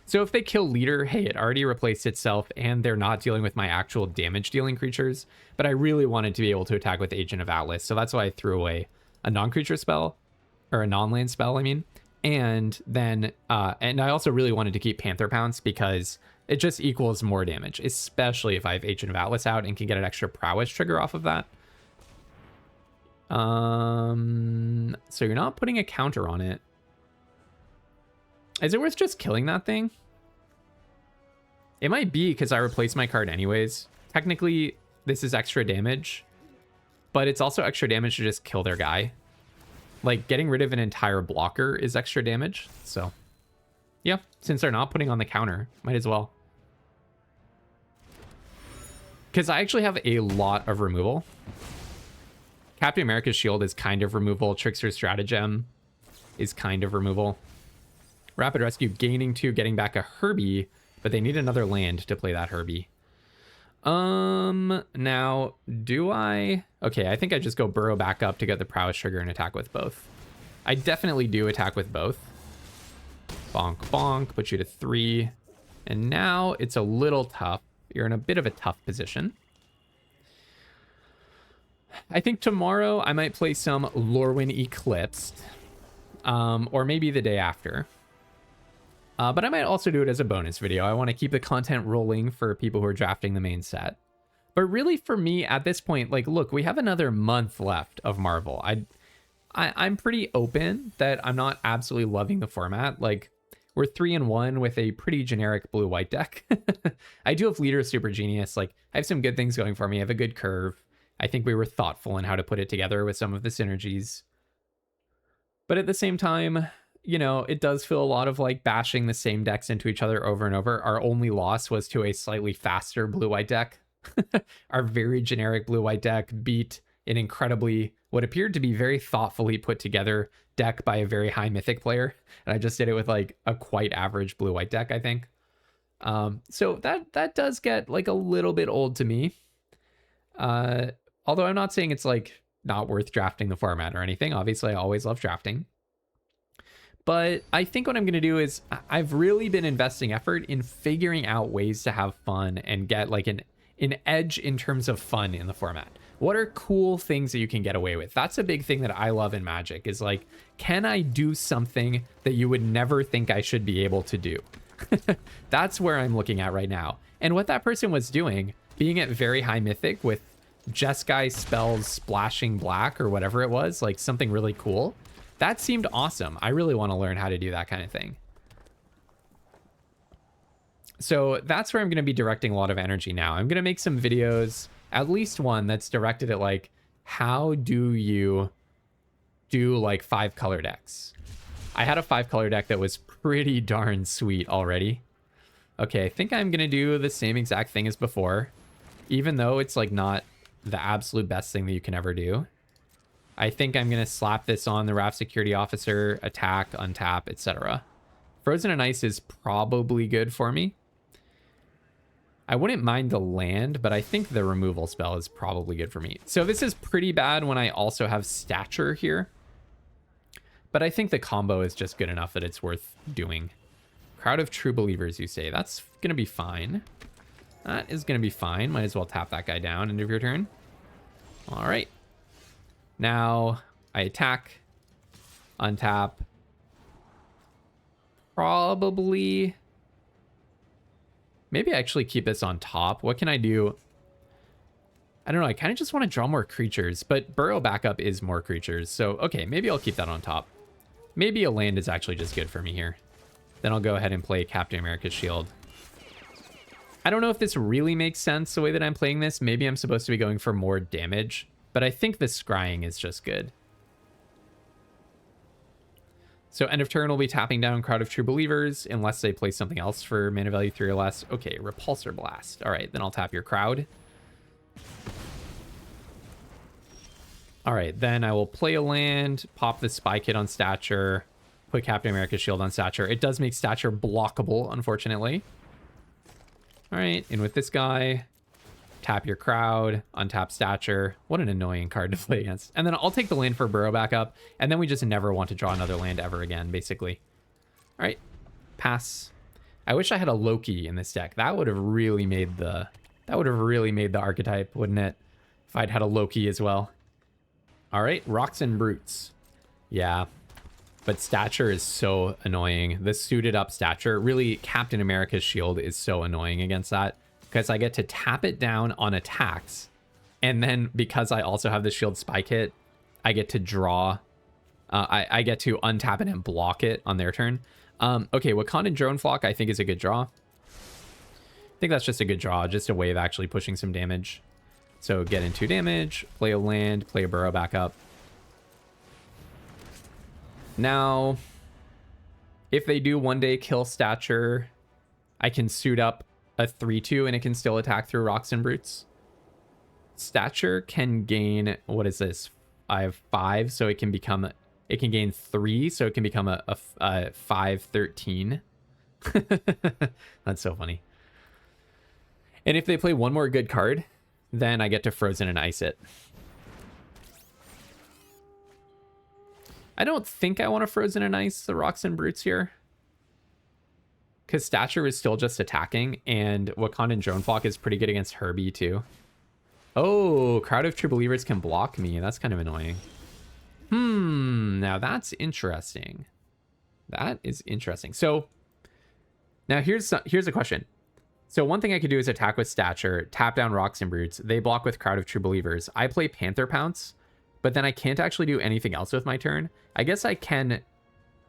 So if they kill leader, hey, it already replaced itself and they're not dealing with my actual damage dealing creatures, but I really wanted to be able to attack with Agent of Atlas. So that's why I threw away a non-creature spell, or a non-land spell, I mean. And then, and I also really wanted to keep Panther Pounce because it just equals more damage, especially if I have Agent of Atlas out and can get an extra prowess trigger off of that. So you're not putting a counter on it. Is it worth just killing that thing? It might be because I replaced my card anyways. Technically, this is extra damage, but it's also extra damage to just kill their guy. Like, getting rid of an entire blocker is extra damage. So, yeah, since they're not putting on the counter, might as well. Because I actually have a lot of removal. Captain America's Shield is kind of removal. Trickster's Stratagem is kind of removal. Rapid Rescue gaining 2, getting back a Herbie, but they need another land to play that Herbie. Now, do I... Okay, I think I just go Burrow back up to get the Prowess trigger and attack with both. I definitely do attack with both. Bonk, bonk, put you to 3. And now it's a little tough. You're in a bit of a tough position. I think tomorrow I might play some Lorwyn Eclipsed. Or maybe the day after. But I might also do it as a bonus video. I want to keep the content rolling for people who are drafting the main set. But really for me at this point, like, look, we have another month left of Marvel. I'm pretty open that I'm not absolutely loving the format. Like, we're 3-1 with a pretty generic blue-white deck. I do have Leader Super Genius. Like, I have some good things going for me. I have a good curve. I think we were thoughtful in how to put it together with some of the synergies. But at the same time, you know, it does feel a lot of like bashing the same decks into each other over and over. Our only loss was to a slightly faster blue-white deck. Our very generic blue-white deck beat an incredibly, what appeared to be very thoughtfully put together deck by a very high mythic player. And I just did it with like a quite average blue-white deck, I think. So that does get like a little bit old to me. Although I'm not saying it's like not worth drafting the format or anything. Obviously, I always love drafting. But I think what I'm going to do is I've really been investing effort in figuring out ways to have fun and get like an edge in terms of fun in the format. What are cool things that you can get away with? That's a big thing that I love in Magic is like, can I do something that you would never think I should be able to do? That's where I'm looking at right now. And what that person was doing, being at very high mythic with Jeskai spells splashing black or whatever it was, like something really cool. That seemed awesome. I really want to learn how to do that kind of thing. So that's where I'm going to be directing a lot of energy now. I'm going to make some videos, at least one that's directed at like, how do you do like 5 color decks? I had a 5 color deck that was pretty darn sweet already. Okay, I think I'm going to do the same exact thing as before, even though it's like not the absolute best thing that you can ever do. I think I'm going to slap this on the Raft Security Officer, attack, untap, etc. Frozen and Ice is probably good for me. I wouldn't mind the land, but I think the removal spell is probably good for me. So this is pretty bad when I also have Stature here. But I think the combo is just good enough that it's worth doing. Crowd of True Believers, you say. That's going to be fine. That is going to be fine. Might as well tap that guy down end of your turn. All right. Now I attack, untap. Probably. Maybe I actually keep this on top. What can I do? I don't know. I kind of just want to draw more creatures, but Burrow backup is more creatures. So, okay, maybe I'll keep that on top. Maybe a land is actually just good for me here. Then I'll go ahead and play Captain America's Shield. I don't know if this really makes sense the way that I'm playing this. Maybe I'm supposed to be going for more damage, but I think the scrying is just good. So end of turn, we'll be tapping down Crowd of True Believers unless they play something else for mana value 3 or less. Okay, Repulsor Blast. All right, then I'll tap your Crowd. All right, then I will play a land, pop the Spy Kit on Stature, put Captain America's Shield on Stature. It does make Stature blockable, unfortunately. All right, in with this guy. Tap your Crowd, untap Stature. What an annoying card to play against. And then I'll take the land for Burrow back up, and then we just never want to draw another land ever again, basically. All right, pass. I wish I had a Loki in this deck. That would have really made the archetype, wouldn't it? If I'd had a Loki as well. All right, Rocks and Brutes. Yeah, but Stature is so annoying. The suited up Stature, really, Captain America's Shield is so annoying against that. Because I get to tap it down on attacks. And then because I also have the Shield Spy Kit, I get to draw. I get to untap it and block it on their turn. Okay, Wakandan Drone Flock I think is a good draw. I think that's just a good draw. Just a way of actually pushing some damage. So get in 2 damage, play a land, play a Burrow back up. Now, if they do one day kill Stature, I can suit up a 3/2 and it can still attack through Rocks and Brutes. Stature can gain, what is this? I have 5, so it can gain 3, so it can become a 5/13. That's so funny. And if they play one more good card, then I get to Frozen and Ice it. I don't think I want to Frozen and Ice the Rocks and Brutes here. Because Stature is still just attacking, and Wakandan Drone Flock is pretty good against Herbie, too. Oh, Crowd of True Believers can block me. That's kind of annoying. Now that's interesting. That is interesting. So, now here's a question. So one thing I could do is attack with Stature, tap down Rocks and Brutes. They block with Crowd of True Believers. I play Panther Pounce, but then I can't actually do anything else with my turn. I guess I can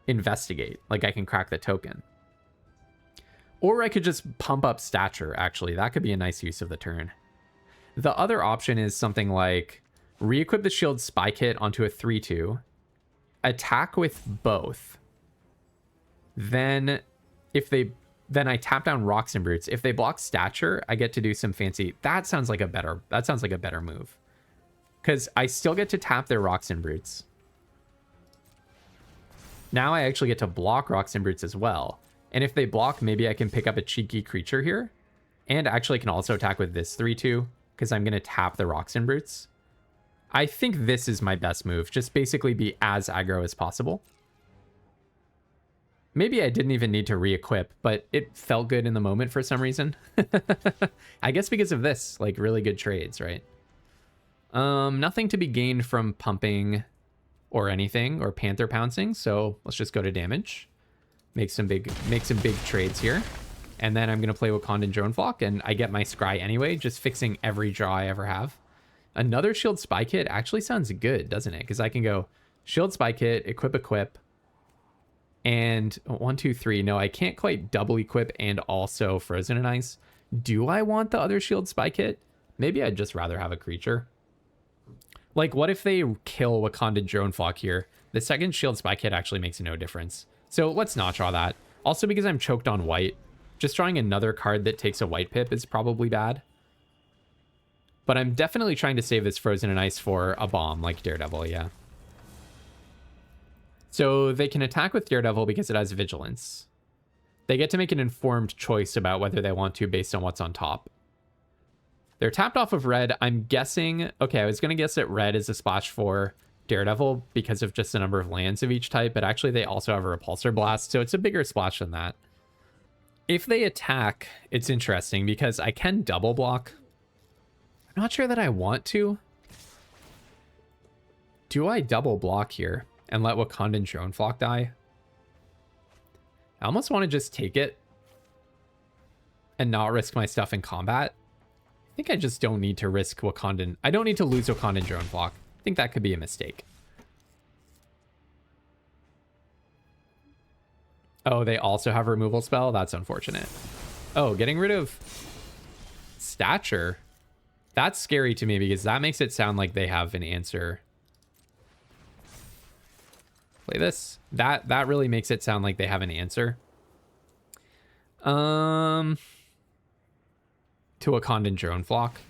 investigate. Like, I can crack the token. Or I could just pump up Stature, actually. That could be a nice use of the turn. The other option is something like re-equip the Shield Spy Kit onto a 3/2, attack with both. Then I tap down Rocks and Brutes. If they block Stature, I get to do some fancy. That sounds like a better move. Because I still get to tap their Rocks and Brutes. Now I actually get to block Rocks and Brutes as well. And if they block, maybe I can pick up a cheeky creature here. And actually can also attack with this 3/2, because I'm going to tap the Rocks and Brutes. I think this is my best move. Just basically be as aggro as possible. Maybe I didn't even need to re-equip, but it felt good in the moment for some reason. I guess because of this, like, really good trades, right? Nothing to be gained from pumping or anything, or Panther Pouncing, so let's just go to damage. Make some big trades here. And then I'm going to play Wakandan Drone Flock, and I get my Scry anyway, just fixing every draw I ever have. Another Shield Spy Kit actually sounds good, doesn't it? Because I can go Shield Spy Kit, equip, and 1, 2, 3. No, I can't quite double equip and also Frozen and Ice. Do I want the other Shield Spy Kit? Maybe I'd just rather have a creature. Like, what if they kill Wakandan Drone Flock here? The second Shield Spy Kit actually makes no difference. So let's not draw that. Also, because I'm choked on white, just drawing another card that takes a white pip is probably bad. But I'm definitely trying to save this Frozen and Ice for a bomb like Daredevil, yeah. So they can attack with Daredevil because it has Vigilance. They get to make an informed choice about whether they want to based on what's on top. They're tapped off of red. I'm guessing... Okay, I was going to guess that red is a splash for Daredevil because of just the number of lands of each type, but actually they also have a Repulsor Blast, so it's a bigger splash than that. If they attack, it's interesting because I can double block. I'm not sure that I want to. Do I double block here and let Wakandan Drone Flock die? I almost want to just take it and not risk my stuff in combat. I think I just don't need to risk Wakandan. I don't need to lose Wakandan Drone Flock. I think that could be a mistake. Oh, they also have a removal spell? That's unfortunate. Oh, getting rid of Stature. That's scary to me because that makes it sound like they have an answer. Play this. That really makes it sound like they have an answer. To a Wakandan drone flock.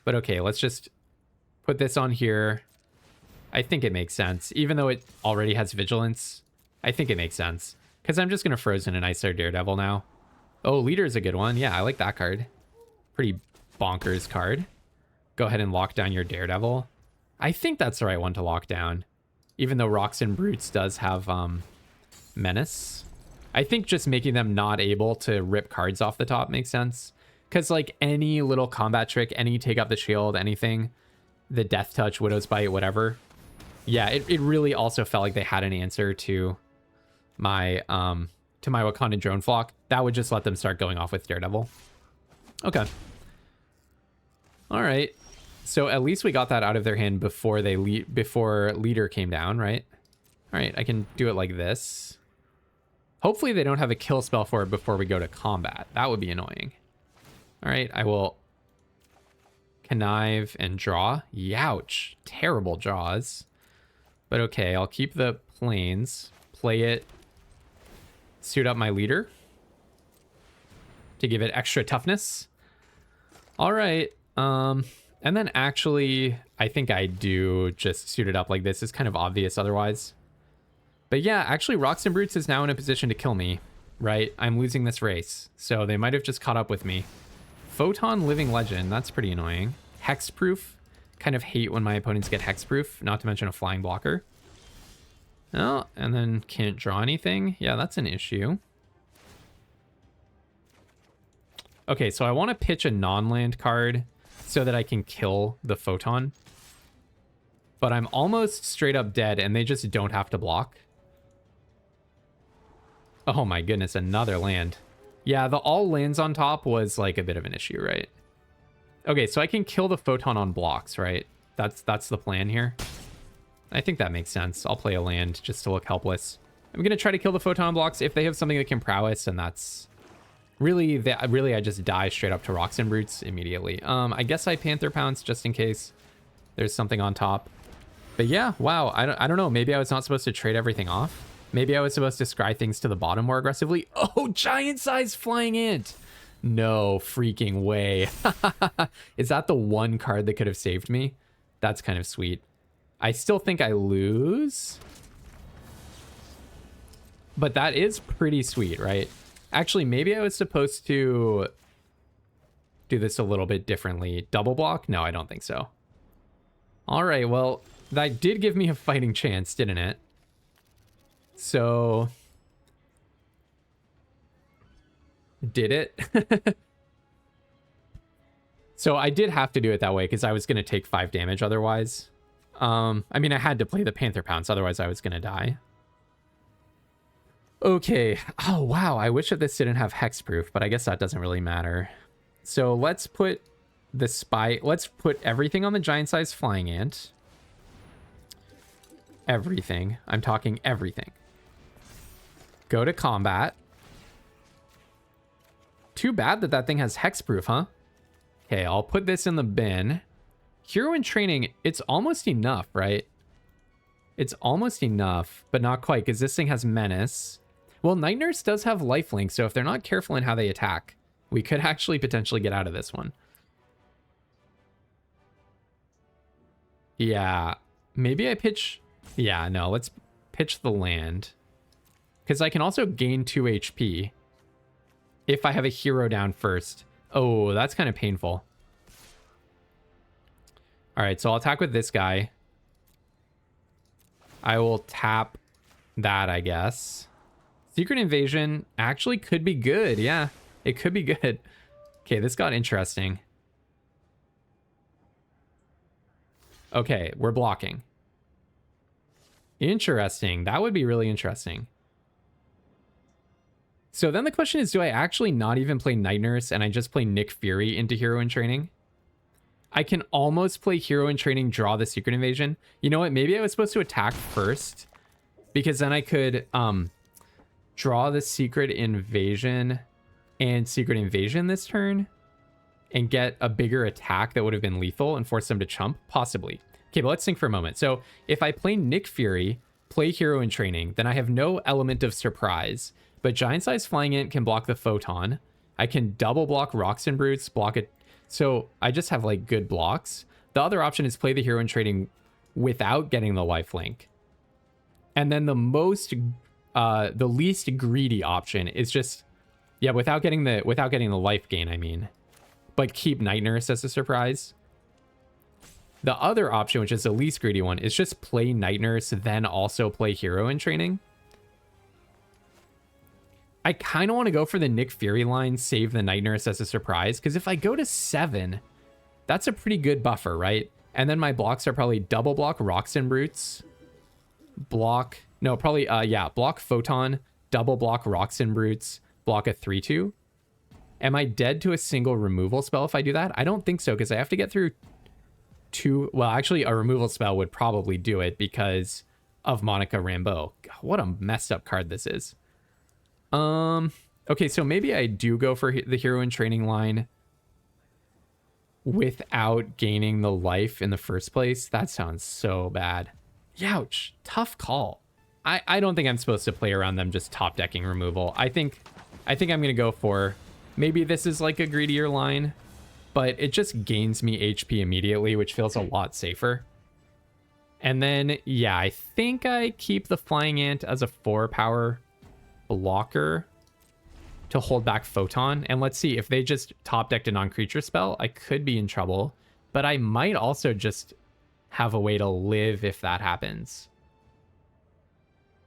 But okay, let's just put this on here. I think it makes sense. Even though it already has vigilance, I think it makes sense. Because I'm just going to Frozen and Ice our Daredevil now. Oh, Leader is a good one. Yeah, I like that card. Pretty bonkers card. Go ahead and lock down your Daredevil. I think that's the right one to lock down. Even though Rocks and Brutes does have Menace. I think just making them not able to rip cards off the top makes sense. Because like any little combat trick, any take up the shield, anything, the Death Touch, Widow's Bite, whatever. Yeah, it really also felt like they had an answer to my Wakandan drone flock. That would just let them start going off with Daredevil. Okay. All right. So at least we got that out of their hand before before Leader came down, right? All right, I can do it like this. Hopefully they don't have a kill spell for it before we go to combat. That would be annoying. All right, I will connive and draw. Youch. Terrible draws. But okay, I'll keep the planes, play it, suit up my Leader to give it extra toughness. All right. And then actually, I think I do just suit it up like this. It's kind of obvious otherwise. But yeah, actually, Rocks and Brutes is now in a position to kill me, right? I'm losing this race. So they might have just caught up with me. Photon Living Legend, that's pretty annoying. Hexproof, kind of hate when my opponents get Hexproof, not to mention a flying blocker. Oh, and then can't draw anything. Yeah, that's an issue. Okay, so I want to pitch a non-land card so that I can kill the Photon. But I'm almost straight up dead, and they just don't have to block. Oh my goodness, another land. Yeah, the all lands on top was like a bit of an issue, right? Okay, so I can kill the Photon on blocks, right? That's the plan here. I think that makes sense. I'll play a land just to look helpless. I'm going to try to kill the Photon on blocks if they have something that can prowess, and that's... Really, I just die straight up to Rocks and Brutes immediately. I guess I Panther Pounce just in case there's something on top. But yeah, wow, I don't know. Maybe I was not supposed to trade everything off. Maybe I was supposed to scry things to the bottom more aggressively. Oh, giant size flying ant. No freaking way. Is that the one card that could have saved me? That's kind of sweet. I still think I lose. But that is pretty sweet, right? Actually, maybe I was supposed to do this a little bit differently. Double block? No, I don't think so. All right, well, that did give me a fighting chance, didn't it? So... Did it? So I did have to do it that way because I was going to take 5 damage otherwise. I mean, I had to play the Panther Pounce, otherwise I was going to die. Okay. Oh, wow. I wish that this didn't have hexproof, but I guess that doesn't really matter. So let's put the spy... Let's put everything on the giant-sized flying ant. Everything. I'm talking everything. Go to combat. Too bad that that thing has hexproof, huh? Okay, I'll put this in the bin. Hero in training, it's almost enough, right? It's almost enough, but not quite, because this thing has menace. Well, Night Nurse does have lifelink, so if they're not careful in how they attack, we could actually potentially get out of this one. Yeah, maybe I pitch... Yeah, no, let's pitch the land. Because I can also gain 2 HP if I have a hero down first. Oh, that's kind of painful. All right, so I'll attack with this guy. I will tap that, I guess. Secret Invasion actually could be good. Yeah, it could be good. Okay, this got interesting. Okay, we're blocking. Interesting. That would be really interesting. So then the question is, do I actually not even play Night Nurse and I just play Nick Fury into Hero in Training? I can almost play Hero in Training, draw the Secret Invasion. You know what? Maybe I was supposed to attack first because then I could draw the Secret Invasion and Secret Invasion this turn and get a bigger attack that would have been lethal and force them to chump, possibly. Okay, but let's think for a moment. So if I play Nick Fury, play hero in training, then I have no element of surprise, but giant size flying ant can block the photon. I can double block rocks and brutes, block it. So I just have like good blocks. The other option is play the hero in training without getting the lifelink. And then the least greedy option is just, yeah, without getting the life gain, I mean, but keep Night Nurse as a surprise. The other option, which is the least greedy one, is just play Night Nurse, then also play hero in training. I kind of want to go for the Nick Fury line, save the Night Nurse as a surprise, because if I go to 7, that's a pretty good buffer, right? And then my blocks are probably double block Rocks and Brutes, block Photon, double block Rocks and Brutes, block a 3/2. Am I dead to a single removal spell if I do that? I don't think so, because I have to get through 2. Well, actually, a removal spell would probably do it because of Monica Rambeau. God, what a messed up card this is. Okay, so maybe I do go for the hero in training line without gaining the life in the first place. That sounds so bad. Youch, tough call. I don't think I'm supposed to play around them just top decking removal. I think I'm gonna go for, maybe this is like a greedier line, but it just gains me HP immediately, which feels a lot safer. And then, yeah, I think I keep the Flying Ant as a 4-power blocker to hold back Photon. And let's see, if they just top decked a non-creature spell, I could be in trouble, but I might also just have a way to live if that happens.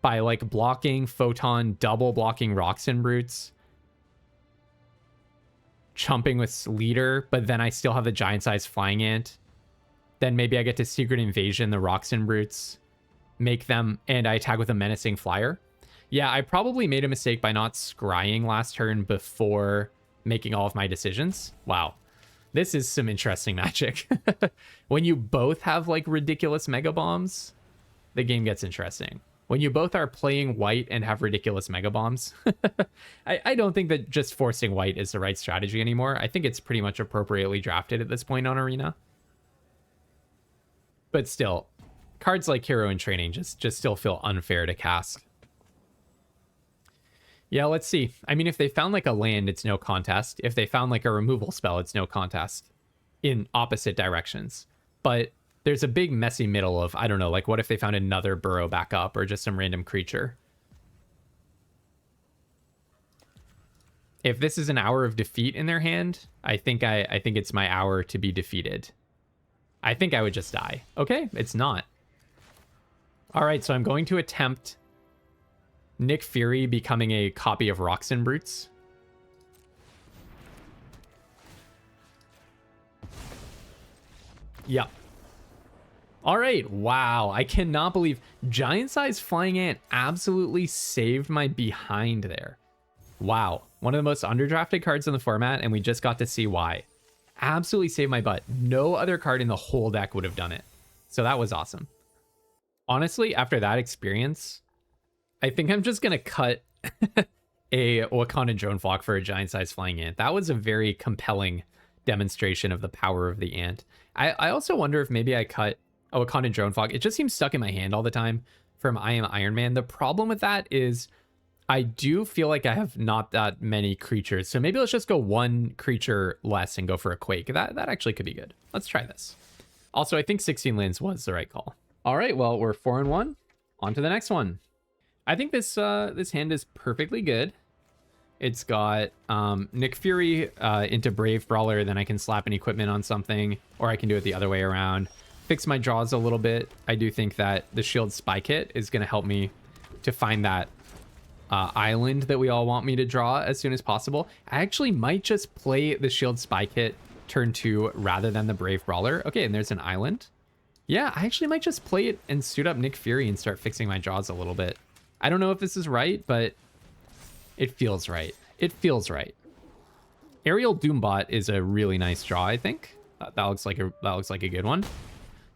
By like blocking Photon, double blocking Rocks and Brutes, chumping with Leader, but then I still have the giant size Flying Ant. Then maybe I get to Secret Invasion the Rocks and Brutes, make them, and I attack with a Menacing Flyer. Yeah, I probably made a mistake by not scrying last turn before making all of my decisions. Wow. This is some interesting magic. When you both have like ridiculous mega bombs, the game gets interesting. When you both are playing white and have ridiculous mega bombs, I don't think that just forcing white is the right strategy anymore. I think it's pretty much appropriately drafted at this point on Arena. But still, cards like Hero in Training just still feel unfair to cast. Yeah, let's see. I mean, if they found like a land, it's no contest. If they found like a removal spell, it's no contest in opposite directions. But there's a big messy middle of, I don't know, like what if they found another burrow back up or just some random creature? If this is an hour of defeat in their hand, I think it's my hour to be defeated. I think I would just die. Okay, it's not. All right, so I'm going to attempt Nick Fury becoming a copy of Rocks and Brutes. Yep. All right, wow. I cannot believe Giant Size Flying Ant absolutely saved my behind there. Wow. One of the most underdrafted cards in the format, and we just got to see why. Absolutely saved my butt. No other card in the whole deck would have done it. So that was awesome. Honestly, after that experience, I think I'm just going to cut a Wakanda Drone Flock for a Giant Size Flying Ant. That was a very compelling demonstration of the power of the ant. I also wonder if maybe I cut a Wakanda Drone Flock. It just seems stuck in my hand all the time from I Am Iron Man. The problem with that is I do feel like I have not that many creatures. So maybe let's just go one creature less and go for a Quake. That actually could be good. Let's try this. Also, I think 16 lands was the right call. All right, well, we're 4-1. On to the next one. I think this hand is perfectly good. It's got Nick Fury into Brave Brawler, then I can slap an equipment on something, or I can do it the other way around. Fix my draws a little bit. I do think that the Shield Spy Kit is going to help me to find that island that we all want me to draw as soon as possible. I actually might just play the Shield Spy Kit turn 2 rather than the Brave Brawler. Okay, and there's an island. Yeah, I actually might just play it and suit up Nick Fury and start fixing my draws a little bit. I don't know if this is right, but it feels right. It feels right. Aerial Doombot is a really nice draw, I think. That looks like a good one.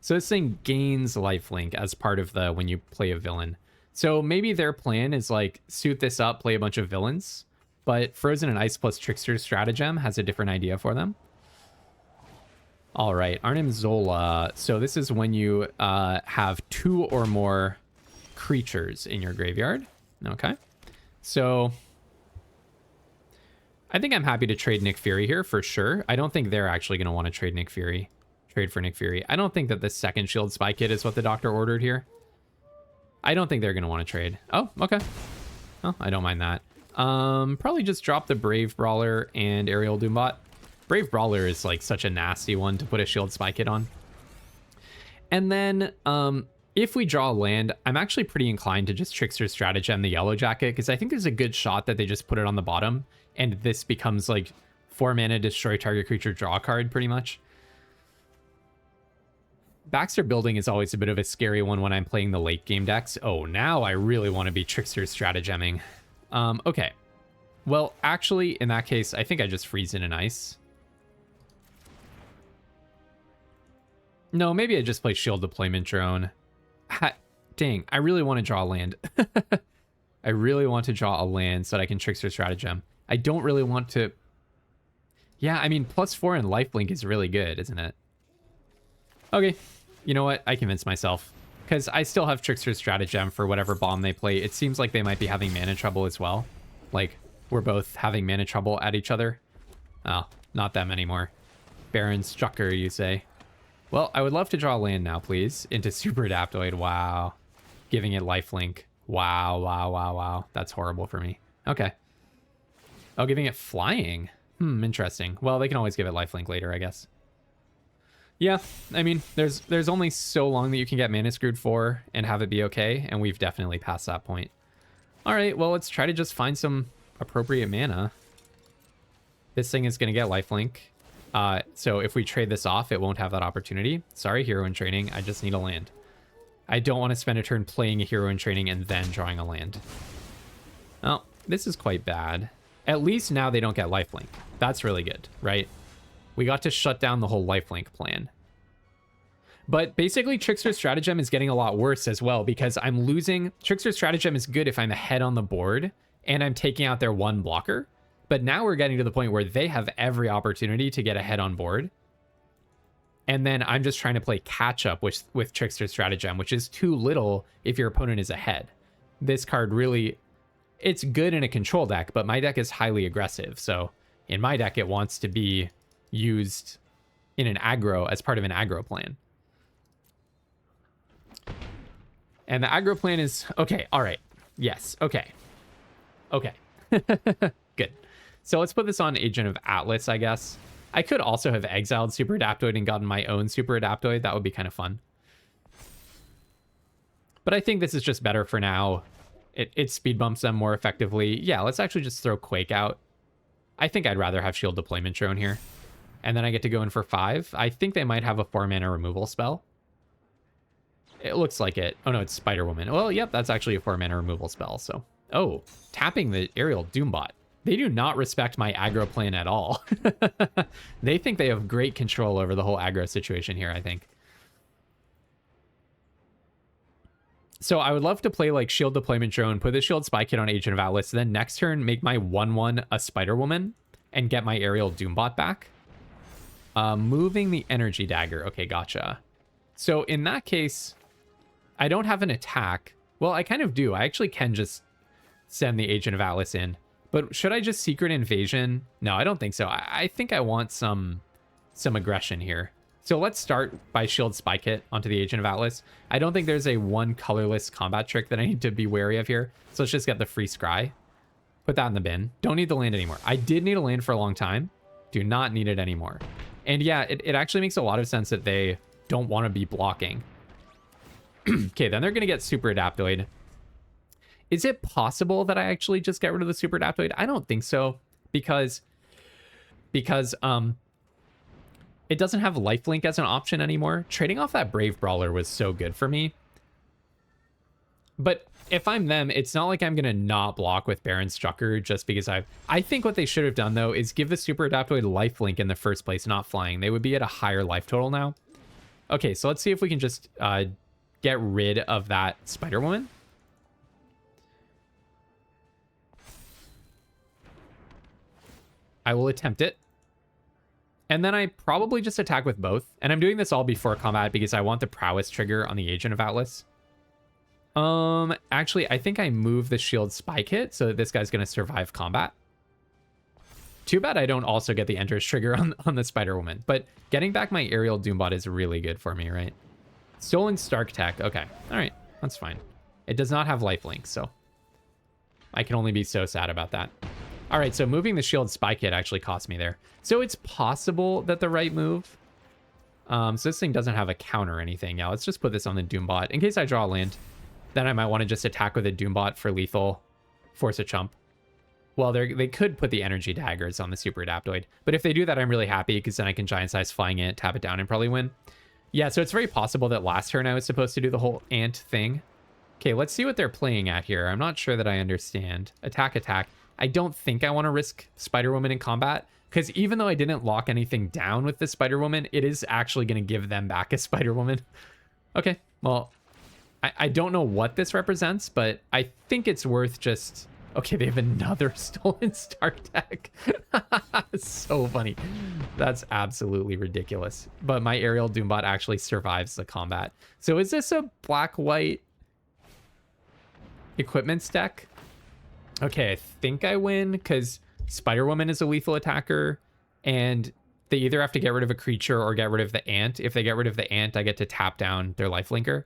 So this thing gains lifelink as part of the when you play a villain. So maybe their plan is like suit this up, play a bunch of villains, but Frozen and Ice plus Trickster Stratagem has a different idea for them. All right, Arnim Zola. So this is when you have 2 or more creatures in your graveyard. Okay. So I think I'm happy to trade Nick Fury here for sure. I don't think they're actually going to want to trade Nick Fury. Trade for Nick Fury. I don't think that the second Shield Spy Kit is what the doctor ordered here. I don't think they're going to want to trade. Oh, okay. Oh, I don't mind that. Probably just drop the Brave Brawler and Aerial Doombot. Brave Brawler is like such a nasty one to put a Shield Spy Kit on. And then if we draw a land, I'm actually pretty inclined to just Trickster Stratagem the Yellow Jacket, because I think there's a good shot that they just put it on the bottom and this becomes like 4 mana, destroy target creature, draw a card pretty much. Baxter Building is always a bit of a scary one when I'm playing the late game decks. Oh, now I really want to be Trickster Strategemming. Okay. Well, actually, in that case, I think I just freeze in an ice. No, maybe I just play Shield Deployment Drone. Dang, I really want to draw a land. I really want to draw a land so that I can Trickster Stratagem. I don't really want to... Yeah, I mean, +4 and lifelink is really good, isn't it? Okay, you know what? I convinced myself. Because I still have Trickster Stratagem for whatever bomb they play. It seems like they might be having mana trouble as well. Like, we're both having mana trouble at each other. Oh, not them anymore. Baron Strucker, you say? Well, I would love to draw a land now, please. Into Super Adaptoid. Wow. Giving it lifelink. Wow, wow, wow, wow. That's horrible for me. Okay. Oh, giving it flying. Interesting. Well, they can always give it lifelink later, I guess. Yeah, I mean, there's only so long that you can get mana screwed for and have it be okay, and we've definitely passed that point. All right, well, let's try to just find some appropriate mana. This thing is going to get lifelink. So if we trade this off, it won't have that opportunity. Sorry, Hero in Training. I just need a land. I don't want to spend a turn playing a Hero in Training and then drawing a land. Oh, this is quite bad. At least now they don't get lifelink. That's really good, right? We got to shut down the whole lifelink plan. But basically, Trickster Stratagem is getting a lot worse as well because I'm losing... Trickster Stratagem is good if I'm ahead on the board and I'm taking out their one blocker. But now we're getting to the point where they have every opportunity to get ahead on board. And then I'm just trying to play catch up with Trickster Stratagem, which is too little if your opponent is ahead. This card really... It's good in a control deck, but my deck is highly aggressive. So in my deck, it wants to be used in an aggro as part of an aggro plan. And the aggro plan is... Okay, all right. Yes, okay. Okay. Good. So let's put this on Agent of Atlas, I guess. I could also have exiled Super Adaptoid and gotten my own Super Adaptoid. That would be kind of fun. But I think this is just better for now. It speed bumps them more effectively. Yeah, let's actually just throw Quake out. I think I'd rather have Shield Deployment Drone here. And then I get to go in for 5. I think they might have a 4-mana removal spell. It looks like it. Oh no, it's Spider-Woman. Well, yep, that's actually a 4-mana removal spell, so... Oh, tapping the Aerial Doombot. They do not respect my aggro plan at all. They think they have great control over the whole aggro situation here, I think. So I would love to play like Shield Deployment Drone, put the Shield Spy Kit on Agent of Atlas, then next turn make my 1/1 a Spider-Woman and get my Aerial Doombot back. Moving the Energy Dagger. Okay, gotcha. So in that case, I don't have an attack. Well, I kind of do. I actually can just send the Agent of Atlas in. But should I just Secret Invasion? No, I don't think so. I think I want some aggression here. So let's start by Shield Spy Kit onto the Agent of Atlas. I don't think there's a one colorless combat trick that I need to be wary of here. So let's just get the free Scry. Put that in the bin. Don't need the land anymore. I did need a land for a long time. Do not need it anymore. And yeah, it actually makes a lot of sense that they don't want to be blocking. Okay, then they're going to get Super Adaptoid. Is it possible that I actually just get rid of the Super Adaptoid? I don't think so, because it doesn't have lifelink as an option anymore. Trading off that Brave Brawler was so good for me. But if I'm them, it's not like I'm going to not block with Baron Strucker just because I think what they should have done, though, is give the Super Adaptoid lifelink in the first place, not flying. They would be at a higher life total now. Okay, so let's see if we can just get rid of that Spider-Woman. I will attempt it. And then I probably just attack with both. And I'm doing this all before combat because I want the prowess trigger on the Agent of Atlas. Actually, I think I moved the shield spy kit so that this guy's going to survive combat. Too bad I don't also get the Ender's trigger on the Spider Woman, but getting back my aerial Doombot is really good for me, right? Stolen Stark Tech. Okay. All right. That's fine. It does not have lifelink, so I can only be so sad about that. All right, so moving the shield spy kit actually cost me there. So it's possible that the right move. So this thing doesn't have a counter or anything. Yeah, let's just put this on the Doombot. In case I draw a land, then I might want to just attack with a Doombot for lethal, force a chump. Well, they could put the energy daggers on the super adaptoid. But if they do that, I'm really happy because then I can giant size flying ant, tap it down, and probably win. Yeah, so it's very possible that last turn I was supposed to do the whole ant thing. Okay, let's see what they're playing at here. I'm not sure that I understand. Attack, attack. I don't think I want to risk Spider-Woman in combat, because even though I didn't lock anything down with the Spider-Woman, it is actually going to give them back a Spider-Woman. Okay, well, I don't know what this represents, but I think it's worth just... Okay, they have another Stolen Stark Tech. So funny. That's absolutely ridiculous. But my aerial Doombot actually survives the combat. So is this a black-white equipment deck? Okay, I think I win because Spider-Woman is a lethal attacker, and they either have to get rid of a creature or get rid of the ant. If they get rid of the ant, I get to tap down their lifelinker.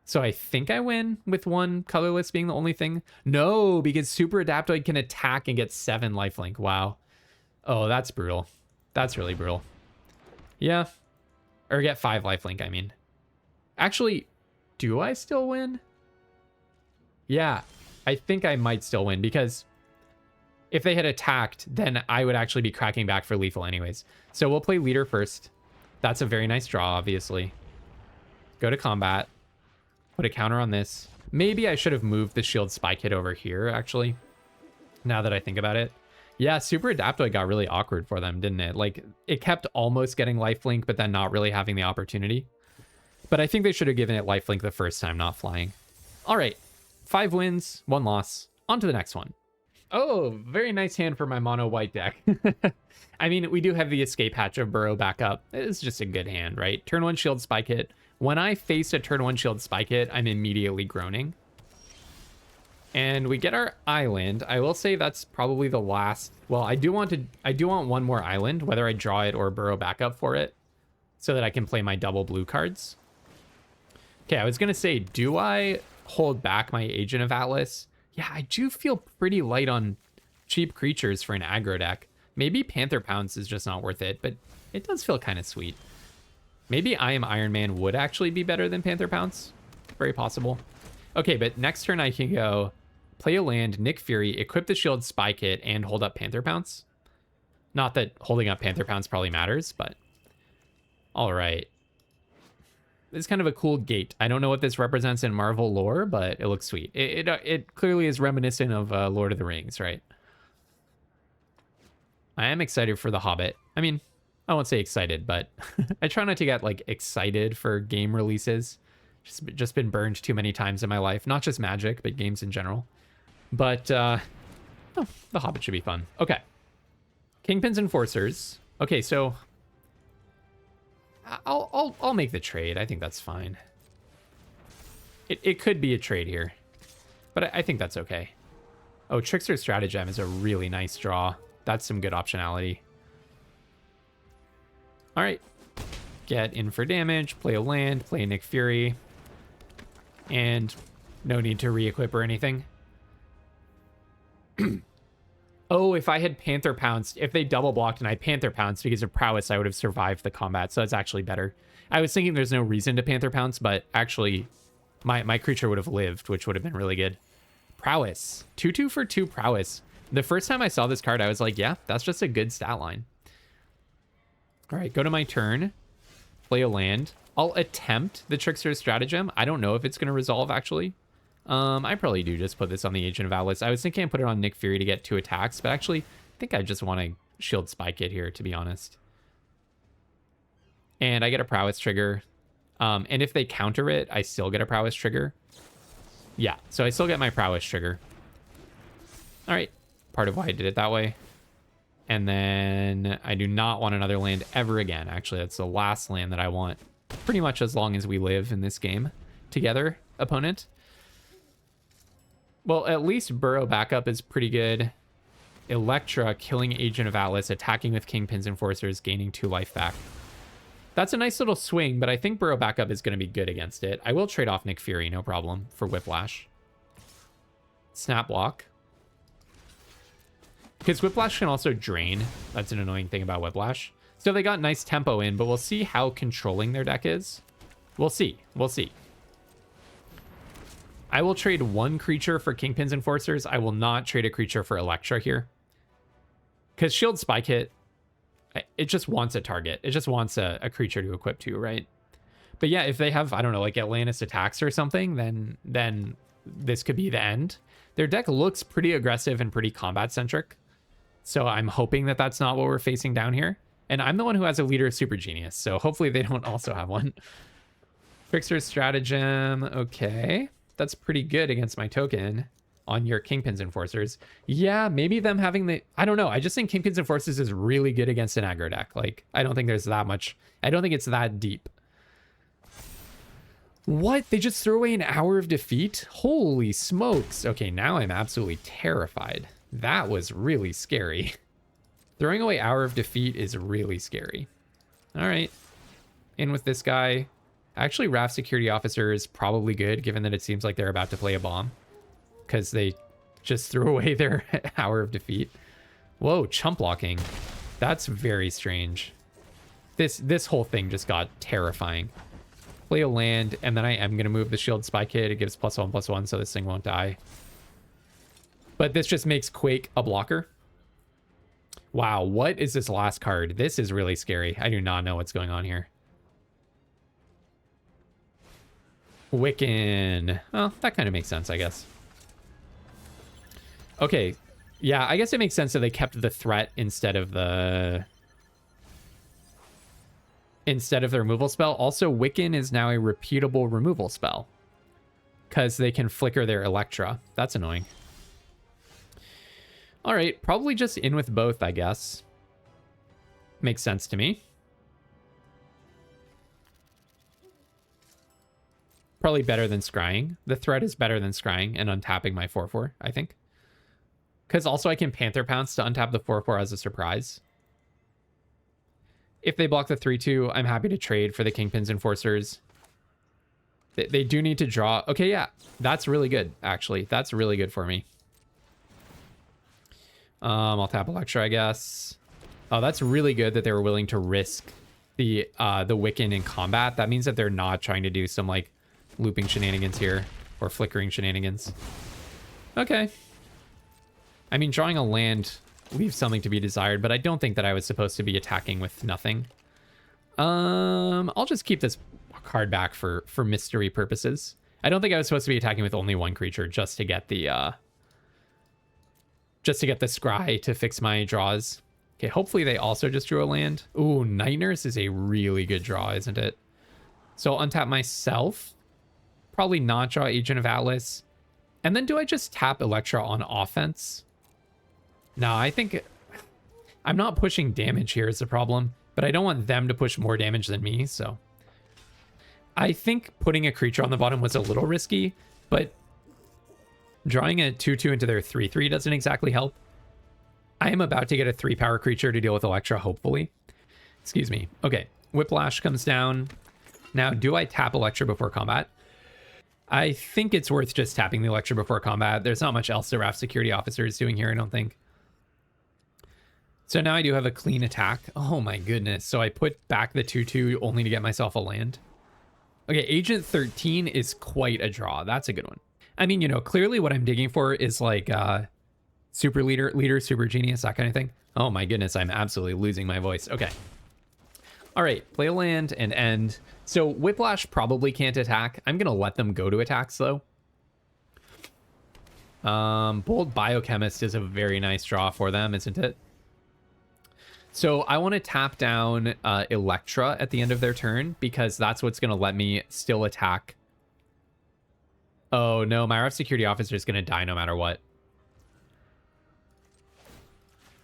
So I think I win with one colorless being the only thing. No, because Super Adaptoid can attack and get 7 lifelink. Wow. Oh, that's brutal. That's really brutal. Yeah. Or get 5 lifelink, I mean. Actually, do I still win? Yeah, I think I might still win because if they had attacked, then I would actually be cracking back for lethal anyways. So we'll play leader first. That's a very nice draw, obviously. Go to combat. Put a counter on this. Maybe I should have moved the shield spy kit over here, actually. Now that I think about it. Yeah, Super Adaptoid got really awkward for them, didn't it? Like, it kept almost getting lifelink, but then not really having the opportunity. But I think they should have given it lifelink the first time, not flying. All right. 5 wins, 1 loss. On to the next one. Oh, very nice hand for my mono white deck. I mean, we do have the escape hatch of Burrow back up. It's just a good hand, right? Turn 1 shield spy kit. When I face a turn 1 shield spy kit, I'm immediately groaning. And we get our island. I will say that's probably the last. Well, I do want one more island, whether I draw it or burrow back up for it, so that I can play my double blue cards. Okay, I was gonna say, do I hold back my Agent of Atlas? Yeah, I do feel pretty light on cheap creatures for an aggro deck. Maybe Panther Pounce is just not worth it, but it does feel kind of sweet. Maybe I Am Iron Man would actually be better than Panther Pounce. Very possible. Okay, but next turn I can go play a land, Nick Fury, equip the shield spy kit, and hold up Panther Pounce. Not that holding up Panther Pounce probably matters, but... All right. It's kind of a cool gate. I don't know what this represents in Marvel lore, but it looks sweet. It clearly is reminiscent of Lord of the Rings, right? I am excited for The Hobbit. I mean, I won't say excited, but I try not to get like excited for game releases. Just been burned too many times in my life. Not just Magic, but games in general. But oh, The Hobbit should be fun. Okay. Kingpin's Enforcers. Okay, so I'll make the trade. I think that's fine. It could be a trade here, but I think that's okay. Oh, Trickster Stratagem is a really nice draw. That's some good optionality. All right. Get in for damage, play a land, play Nick Fury. And no need to re-equip or anything. Oh, if I had Panther Pounced, if they double blocked and I Panther Pounced because of prowess, I would have survived the combat. So that's actually better. I was thinking there's no reason to Panther Pounce, but actually my creature would have lived, which would have been really good. Prowess. 2/2 for 2 prowess. The first time I saw this card, I was like, yeah, that's just a good stat line. All right, go to my turn. Play a land. I'll attempt the Trickster's Stratagem. I don't know if it's going to resolve, actually. I probably do just put this on the Agent of Atlas. I was thinking I put it on Nick Fury to get 2 attacks, but actually, I think I just want to shield spy kit here, to be honest. And I get a prowess trigger. And if they counter it, I still get a prowess trigger. Yeah, so I still get my prowess trigger. All right, part of why I did it that way. And then I do not want another land ever again. Actually, that's the last land that I want pretty much as long as we live in this game together, opponent. Well, at least Burrow backup is pretty good. Electra killing Agent of Atlas, attacking with Kingpin's Enforcers, gaining 2 life back. That's a nice little swing, but I think Burrow backup is going to be good against it. I will trade off Nick Fury, no problem, for Whiplash. Snap block. Because Whiplash can also drain. That's an annoying thing about Whiplash. So they got nice tempo in, but we'll see how controlling their deck is. We'll see. We'll see. I will trade 1 creature for Kingpin's Enforcers. I will not trade a creature for Electra here. Because Shield Spike Hit, it just wants a target. It just wants a creature to equip to, right? But yeah, if they have, I don't know, like Atlantis attacks or something, then this could be the end. Their deck looks pretty aggressive and pretty combat-centric. So I'm hoping that that's not what we're facing down here. And I'm the one who has a Leader of Super Genius, so hopefully they don't also have one. Fixer's Stratagem, okay. That's pretty good against my token on your Kingpin's Enforcers. Yeah, maybe them having the... I don't know. I just think Kingpin's Enforcers is really good against an aggro deck. Like, I don't think there's that much... I don't think it's that deep. What? They just threw away an hour of defeat? Holy smokes. Okay, now I'm absolutely terrified. That was really scary. Throwing away hour of defeat is really scary. All right. In with this guy. Actually, Raft Security Officer is probably good, given that it seems like they're about to play a bomb. Because they just threw away their hour of defeat. Whoa, chump blocking. That's very strange. This whole thing just got terrifying. Play a land, and then I am going to move the Shield Spike Hit. It gives +1/+1, so this thing won't die. But this just makes Quake a blocker. Wow, what is this last card? This is really scary. I do not know what's going on here. Wiccan. Well, that kind of makes sense, I guess. Okay. Yeah, I guess it makes sense that they kept the threat instead of the... instead of the removal spell. Also, Wiccan is now a repeatable removal spell. Because they can flicker their Electra. That's annoying. All right, probably just in with both, I guess. Makes sense to me. Probably better than scrying. The threat is better than scrying and untapping my 4/4, I think. Because also I can Panther Pounce to untap the 4/4 as a surprise. If they block the 3/2, I'm happy to trade for the Kingpin's Enforcers. They do need to draw. Okay, yeah, that's really good, actually. That's really good for me. I'll tap Electra, I guess. Oh, that's really good that they were willing to risk the Wiccan in combat. That means that they're not trying to do some, like, looping shenanigans here. Or flickering shenanigans. Okay. I mean, drawing a land leaves something to be desired, but I don't think that I was supposed to be attacking with nothing. I'll just keep this card back for mystery purposes. I don't think I was supposed to be attacking with only 1 creature just to get the... just to get the scry to fix my draws. Okay, hopefully they also just drew a land. Ooh, Night Nurse is a really good draw, isn't it? So I'll untap myself. Probably not draw Agent of Atlas. And then do I just tap Electra on offense? No, I think... I'm not pushing damage here is the problem. But I don't want them to push more damage than me, so... I think putting a creature on the bottom was a little risky, but... drawing a 2/2 into their 3/3 doesn't exactly help. I am about to get a 3-power creature to deal with Electra, hopefully. Excuse me. Okay, Whiplash comes down. Now, do I tap Electra before combat? I think it's worth just tapping the Electra before combat. There's not much else the Raft Security Officer is doing here, I don't think. So now I do have a clean attack. Oh my goodness. So I put back the 2/2 only to get myself a land. Okay, Agent 13 is quite a draw. That's a good one. I mean, you know, clearly what I'm digging for is like super leader, super genius, that kind of thing. Oh my goodness, I'm absolutely losing my voice. Okay. All right, play a land and end. So Whiplash probably can't attack. I'm going to let them go to attacks, though. Bold Biochemist is a very nice draw for them, isn't it? So I want to tap down Electra at the end of their turn, because that's what's going to let me still attack. Oh, no, my Raft Security Officer is going to die no matter what.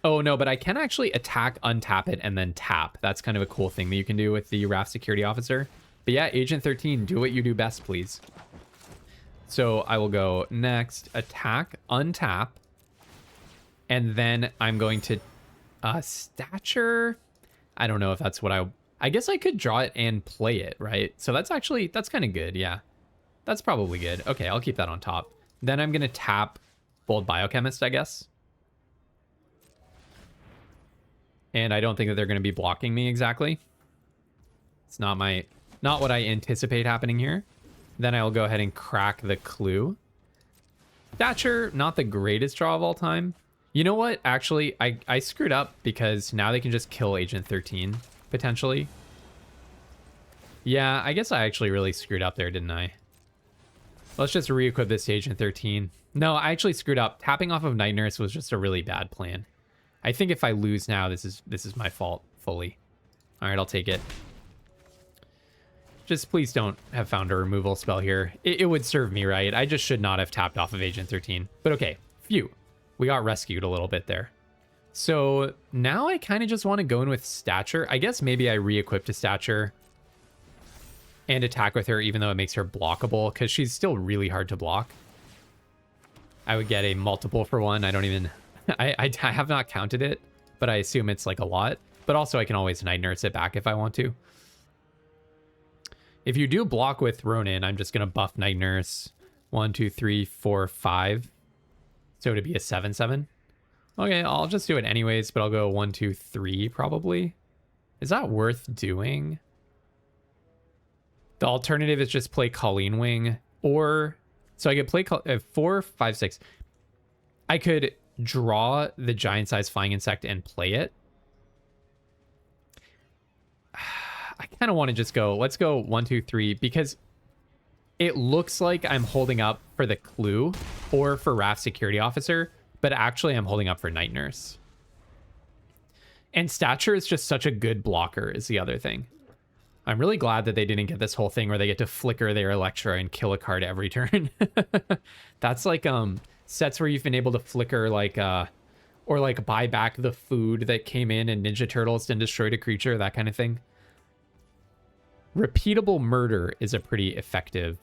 Oh, no, but I can actually attack, untap it, and then tap. That's kind of a cool thing that you can do with the Raft Security Officer. But yeah, Agent 13, do what you do best, please. So I will go next, attack, untap, and then I'm going to stature. I don't know if that's what I guess I could draw it and play it, right? So that's kind of good. Yeah, that's probably good. Okay, I'll keep that on top. Then I'm going to tap Bold Biochemist, I guess. And I don't think that they're going to be blocking me exactly. It's not what I anticipate happening here. Then I'll go ahead and crack the clue. Stature, not the greatest draw of all time. You know what? Actually, I screwed up because now they can just kill Agent 13, potentially. Yeah, I guess I actually really screwed up there, didn't I? Let's just re-equip this to Agent 13. No, I actually screwed up. Tapping off of Night Nurse was just a really bad plan. I think if I lose now, this is my fault fully. All right, I'll take it. Just please don't have found a removal spell here. It would serve me right. I just should not have tapped off of Agent 13. But okay, phew. We got rescued a little bit there. So now I kind of just want to go in with Stature. I guess maybe I re-equip to Stature and attack with her, even though it makes her blockable, because she's still really hard to block. I would get a multiple for one. I don't even... I have not counted it, but I assume it's like a lot. But also I can always Night Nurse it back if I want to. If you do block with Ronin, I'm just going to buff Night Nurse. 1, 2, 3, 4, 5. So to be a 7/7. Okay, I'll just do it anyways, but I'll go 1, 2, 3 probably. Is that worth doing? The alternative is just play Colleen Wing, or so I could play 4, 5, 6. I could draw the giant size flying insect and play it. I kind of want to just go, let's go 1, 2, 3, because it looks like I'm holding up for the clue or for Raft Security Officer, but actually I'm holding up for Night Nurse. And Stature is just such a good blocker is the other thing. I'm really glad that they didn't get this whole thing where they get to flicker their Electra and kill a card every turn. That's like sets where you've been able to flicker like or like buy back the food that came in Ninja Turtles and destroyed a creature, that kind of thing. Repeatable murder is a pretty effective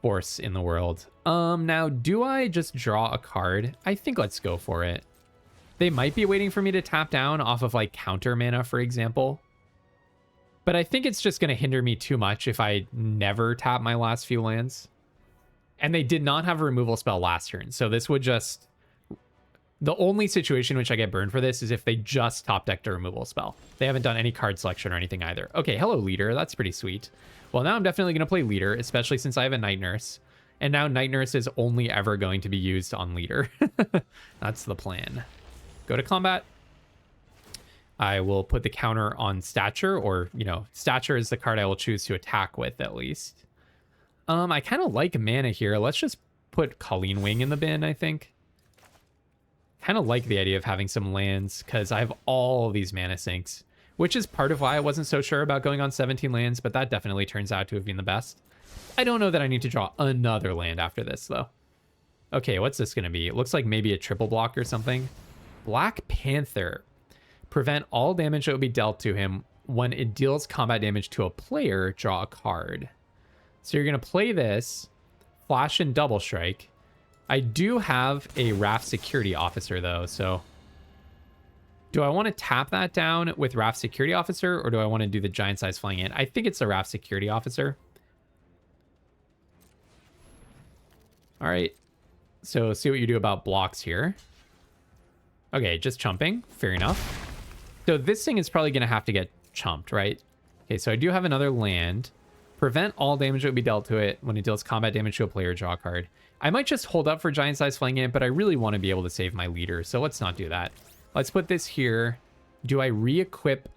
force in the world. Now, do I just draw a card? I think let's go for it. They might be waiting for me to tap down off of like counter mana, for example. But I think it's just going to hinder me too much if I never tap my last few lands. And they did not have a removal spell last turn, so this would just... The only situation in which I get burned for this is if they just top decked a removal spell. They haven't done any card selection or anything either. Okay, hello, Leader. That's pretty sweet. Well, now I'm definitely going to play Leader, especially since I have a Night Nurse. And now Night Nurse is only ever going to be used on Leader. That's the plan. Go to combat. I will put the counter on Stature, or, you know, Stature is the card I will choose to attack with, at least. I kind of like mana here. Let's just put Colleen Wing in the bin, I think. Kind of like the idea of having some lands because I have all these mana sinks, which is part of why I wasn't so sure about going on 17 lands, but that definitely turns out to have been the best. I don't know that I need to draw another land after this, though. Okay, what's this going to be? It looks like maybe a triple block or something. Black Panther. Prevent all damage that will be dealt to him. When it deals combat damage to a player, draw a card. So you're going to play this, flash and double strike. I do have a Raft Security Officer, though, so... Do I want to tap that down with Raft Security Officer, or do I want to do the giant size flying in? I think it's the Raft Security Officer. All right. So see what you do about blocks here. Okay, just chumping. Fair enough. So this thing is probably going to have to get chumped, right? Okay, so I do have another land. Prevent all damage that would be dealt to it. When it deals combat damage to a player, draw a card. I might just hold up for giant size flying in, but I really want to be able to save my leader, so let's not do that. Let's put this here. Do I re-equip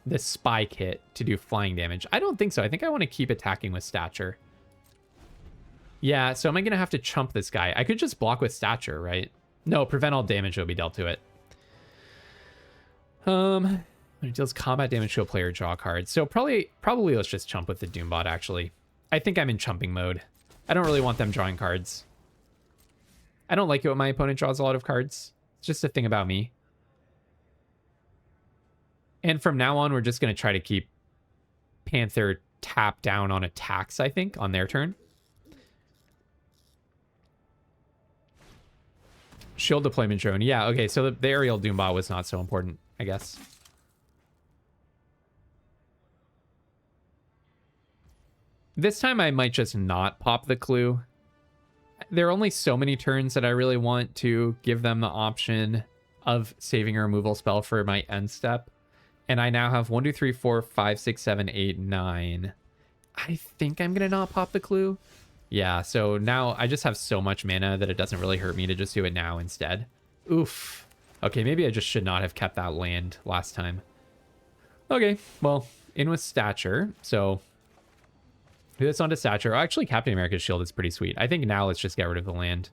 the spy kit to do flying damage? I don't think so. I think I want to keep attacking with Stature. Yeah, so am I going to have to chump this guy? I could just block with Stature, right? No, prevent all damage that will be dealt to it. When it deals combat damage to a player, draw a card. So probably let's just chump with the Doombot, actually. I think I'm in chumping mode. I don't really want them drawing cards. I don't like it when my opponent draws a lot of cards. It's just a thing about me. And from now on, we're just going to try to keep Panther tapped down on attacks, I think, on their turn. Shield deployment drone. Yeah, okay, so the aerial Doombot was not so important, I guess. This time I might just not pop the clue. There are only so many turns that I really want to give them the option of saving a removal spell for my end step. And I now have 1, 2, 3, 4, 5, 6, 7, 8, 9. I think I'm going to not pop the clue. Yeah, so now I just have so much mana that it doesn't really hurt me to just do it now instead. Oof. Okay, maybe I just should not have kept that land last time. Okay, well, in with Stature. So do this onto Stature. Oh, actually, Captain America's Shield is pretty sweet. I think now let's just get rid of the land.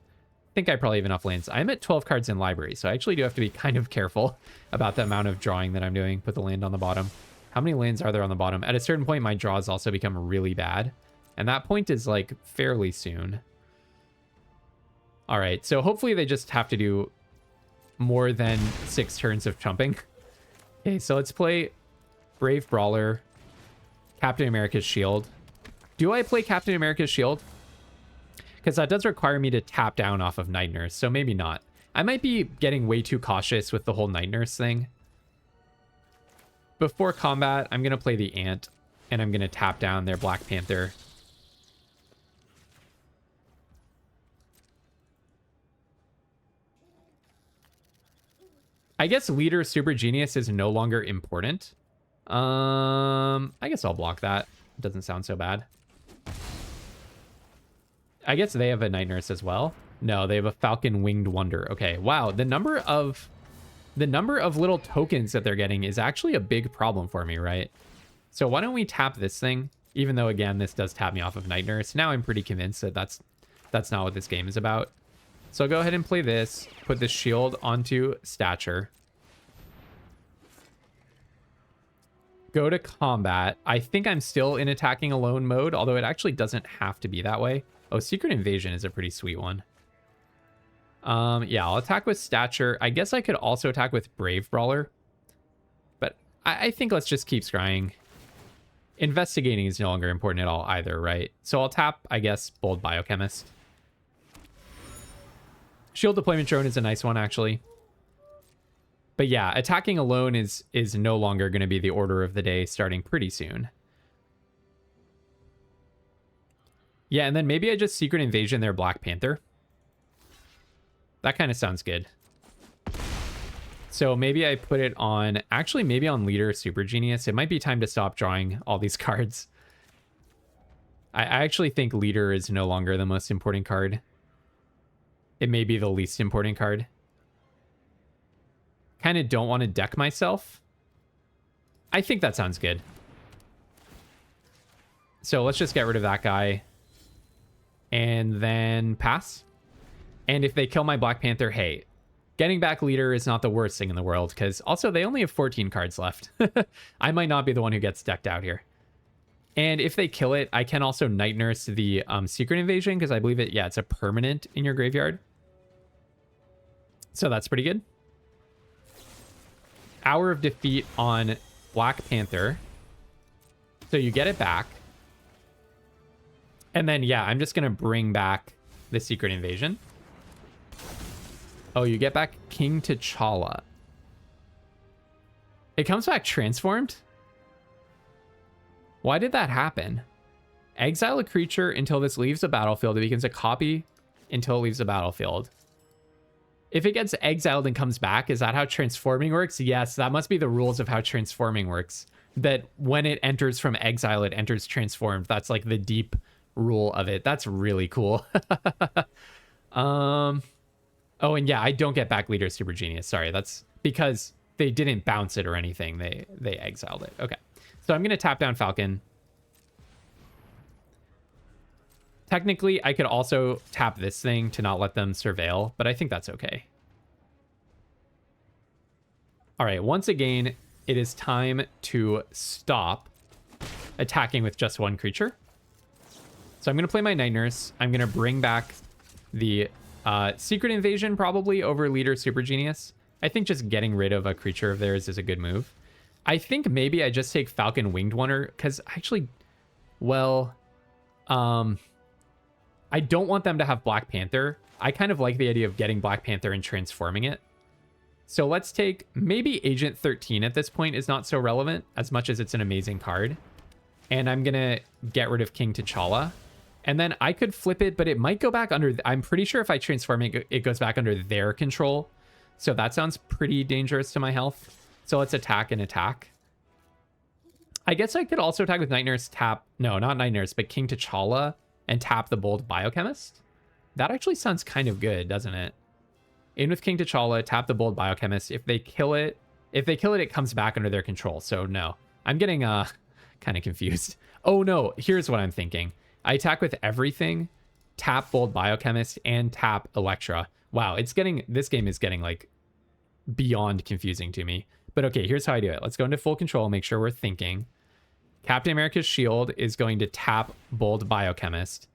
I think I probably have enough lands. I'm at 12 cards in library, so I actually do have to be kind of careful about the amount of drawing that I'm doing. Put the land on the bottom. How many lands are there on the bottom? At a certain point, my draws also become really bad. And that point is like fairly soon. All right, so hopefully they just have to do more than 6 turns of chumping. Okay, so let's play Brave Brawler, Captain America's Shield. Do I play Captain America's Shield? Because that does require me to tap down off of Night Nurse, so maybe not. I might be getting way too cautious with the whole Night Nurse thing. Before combat, I'm going to play the Ant, and I'm going to tap down their Black Panther. I guess Leader Super Genius is no longer important. I guess I'll block that. Doesn't sound so bad. I guess they have a Night Nurse as well. No, they have a Falcon Winged Wonder. Okay, wow. The number of little tokens that they're getting is actually a big problem for me, right? So why don't we tap this thing? Even though, again, this does tap me off of Night Nurse. Now I'm pretty convinced that that's not what this game is about. So I'll go ahead and play this. Put the shield onto Stature. Go to combat. I think I'm still in attacking alone mode, although it actually doesn't have to be that way. Oh, Secret Invasion is a pretty sweet one. Yeah, I'll attack with Stature. I guess I could also attack with Brave Brawler. But I think let's just keep scrying. Investigating is no longer important at all either, right? So I'll tap, I guess, Bold Biochemist. Shield Deployment Drone is a nice one, actually. But yeah, attacking alone is no longer going to be the order of the day starting pretty soon. Yeah, and then maybe I just Secret Invasion their Black Panther. That kind of sounds good. So maybe I put it on... Actually, maybe on Leader Super Genius. It might be time to stop drawing all these cards. I actually think Leader is no longer the most important card. It may be the least important card. Kind of don't want to deck myself. I think that sounds good. So let's just get rid of that guy. And then pass. And if they kill my Black Panther, hey, getting back Leader is not the worst thing in the world, because also they only have 14 cards left. I might not be the one who gets decked out here. And if they kill it, I can also Night Nurse the Secret Invasion, because I believe it, yeah, it's a permanent in your graveyard. So that's pretty good. Hour of Defeat on Black Panther. So you get it back. And then, yeah, I'm just going to bring back the Secret Invasion. Oh, you get back King T'Challa. It comes back transformed? Why did that happen? Exile a creature until this leaves the battlefield. It becomes a copy until it leaves the battlefield. If it gets exiled and comes back, is that how transforming works? Yes, that must be the rules of how transforming works. That when it enters from exile, it enters transformed. That's like the deep rule of it. That's really cool. Oh, and yeah, I don't get back Leader Super Genius. Sorry, that's because they didn't bounce it or anything. They exiled it. Okay, so I'm going to tap down Falcon. Technically, I could also tap this thing to not let them surveil, but I think that's okay. All right, once again, it is time to stop attacking with just one creature. So I'm going to play my Night Nurse. I'm going to bring back the Secret Invasion probably over Leader Super Genius. I think just getting rid of a creature of theirs is a good move. I think maybe I just take Falcon Winged Wonder because actually, well, I don't want them to have Black Panther. I kind of like the idea of getting Black Panther and transforming it. So let's take, maybe Agent 13 at this point is not so relevant as much as it's an amazing card. And I'm going to get rid of King T'Challa. And then I could flip it, but it might go back under, I'm pretty sure if I transform it, it goes back under their control. So that sounds pretty dangerous to my health. So let's attack and attack. I guess I could also attack with Night Nurse, tap, no, not Night Nurse, but King T'Challa and tap the Bold Biochemist. That actually sounds kind of good, doesn't it? In with King T'Challa, tap the Bold Biochemist. If they kill it, it comes back under their control. So no, I'm getting kind of confused. Oh no, here's what I'm thinking. I attack with everything, tap Bold Biochemist, and tap Elektra. Wow, this game is getting like beyond confusing to me. But okay, here's how I do it. Let's go into full control, make sure we're thinking. Captain America's shield is going to tap Bold Biochemist,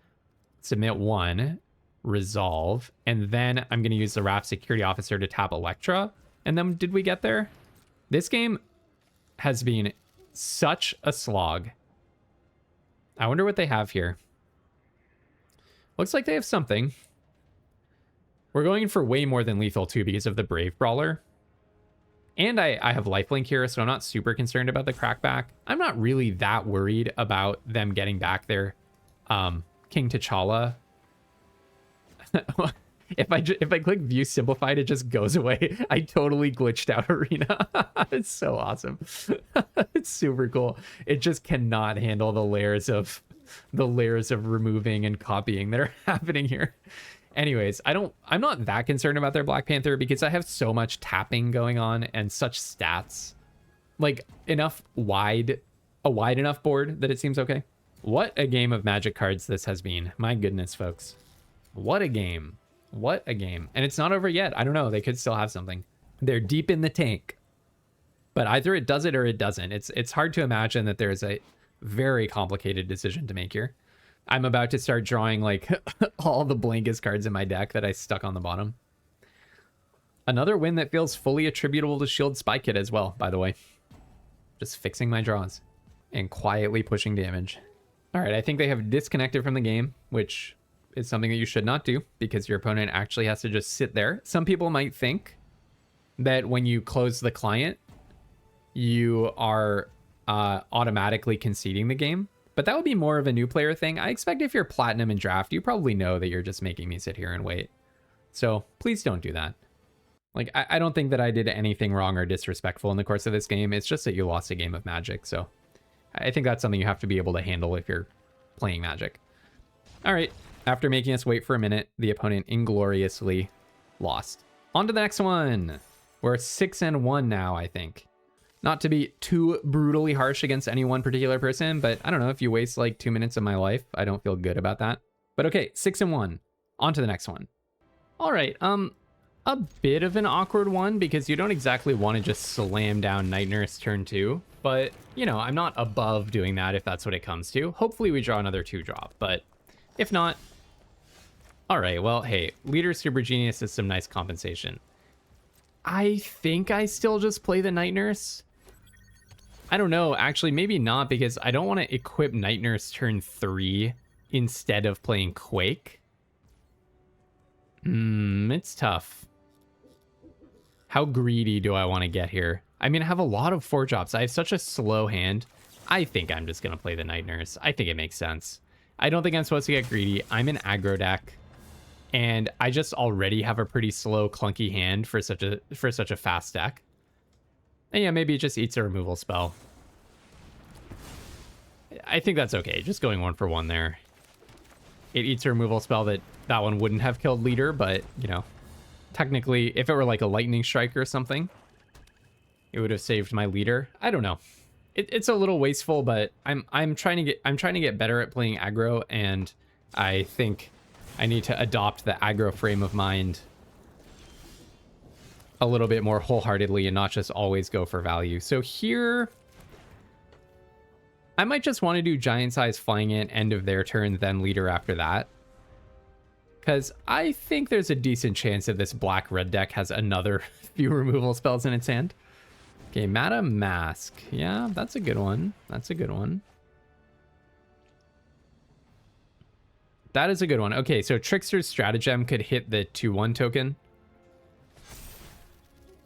submit 1, resolve, and then I'm going to use the Raft Security Officer to tap Elektra. And then did we get there? This game has been such a slog. I wonder what they have here. Looks like they have something. We're going in for way more than lethal too because of the Brave Brawler. And I have lifelink here, so I'm not super concerned about the crackback. I'm not really that worried about them getting back their King T'Challa. If I click view simplified, it just goes away. I totally glitched out Arena. It's so awesome. It's super cool. It just cannot handle the layers of removing and copying that are happening here. Anyways, I'm not that concerned about their Black Panther because I have so much tapping going on and such stats. Like a wide enough board that it seems okay. What a game of Magic cards this has been. My goodness, folks. What a game. What a game. And it's not over yet. I don't know. They could still have something. They're deep in the tank. But either it does it or it doesn't. It's hard to imagine that there's a very complicated decision to make here. I'm about to start drawing like all the blankest cards in my deck that I stuck on the bottom. Another win that feels fully attributable to Shield Spy Kit as well, by the way. Just fixing my draws and quietly pushing damage. All right, I think they have disconnected from the game, which is something that you should not do because your opponent actually has to just sit there. Some people might think that when you close the client, you are automatically conceding the game. But that would be more of a new player thing. I expect if you're platinum in draft, you probably know that you're just making me sit here and wait. So please don't do that. Like, I don't think that I did anything wrong or disrespectful in the course of this game. It's just that you lost a game of Magic. So I think that's something you have to be able to handle if you're playing Magic. All right. After making us wait for a minute, the opponent ingloriously lost. On to the next one. We're 6-1 now, I think. Not to be too brutally harsh against any one particular person, but I don't know, if you waste like 2 minutes of my life, I don't feel good about that. But okay, 6-1. On to the next one. All right, a bit of an awkward one because you don't exactly want to just slam down Night Nurse turn 2, but you know, I'm not above doing that if that's what it comes to. Hopefully we draw another 2-drop, but if not, all right, well, hey, Leader Super Genius is some nice compensation. I think I still just play the Night Nurse. I don't know, actually, maybe not, because I don't want to equip Night Nurse turn 3 instead of playing Quake. It's tough. How greedy do I want to get here? I mean, I have a lot of 4-drops. I have such a slow hand. I think I'm just going to play the Night Nurse. I think it makes sense. I don't think I'm supposed to get greedy. I'm an aggro deck, and I just already have a pretty slow, clunky hand for such a fast deck. And yeah, maybe it just eats a removal spell. I think that's okay. Just going 1 for 1 there. It eats a removal spell that one wouldn't have killed Leader, but, you know, technically, if it were like a Lightning Strike or something, it would have saved my Leader. I don't know. It's a little wasteful, but I'm trying to get better at playing aggro, and I think I need to adopt the aggro frame of mind a little bit more wholeheartedly and not just always go for value. So here, I might just want to do Giant Size Flying Ant end of their turn, then Leader after that. Because I think there's a decent chance that this black-red deck has another few removal spells in its hand. Okay, Madam Mask. Yeah, that's a good one. That's a good one. That is a good one. Okay, so Trickster's Stratagem could hit the 2/1 token.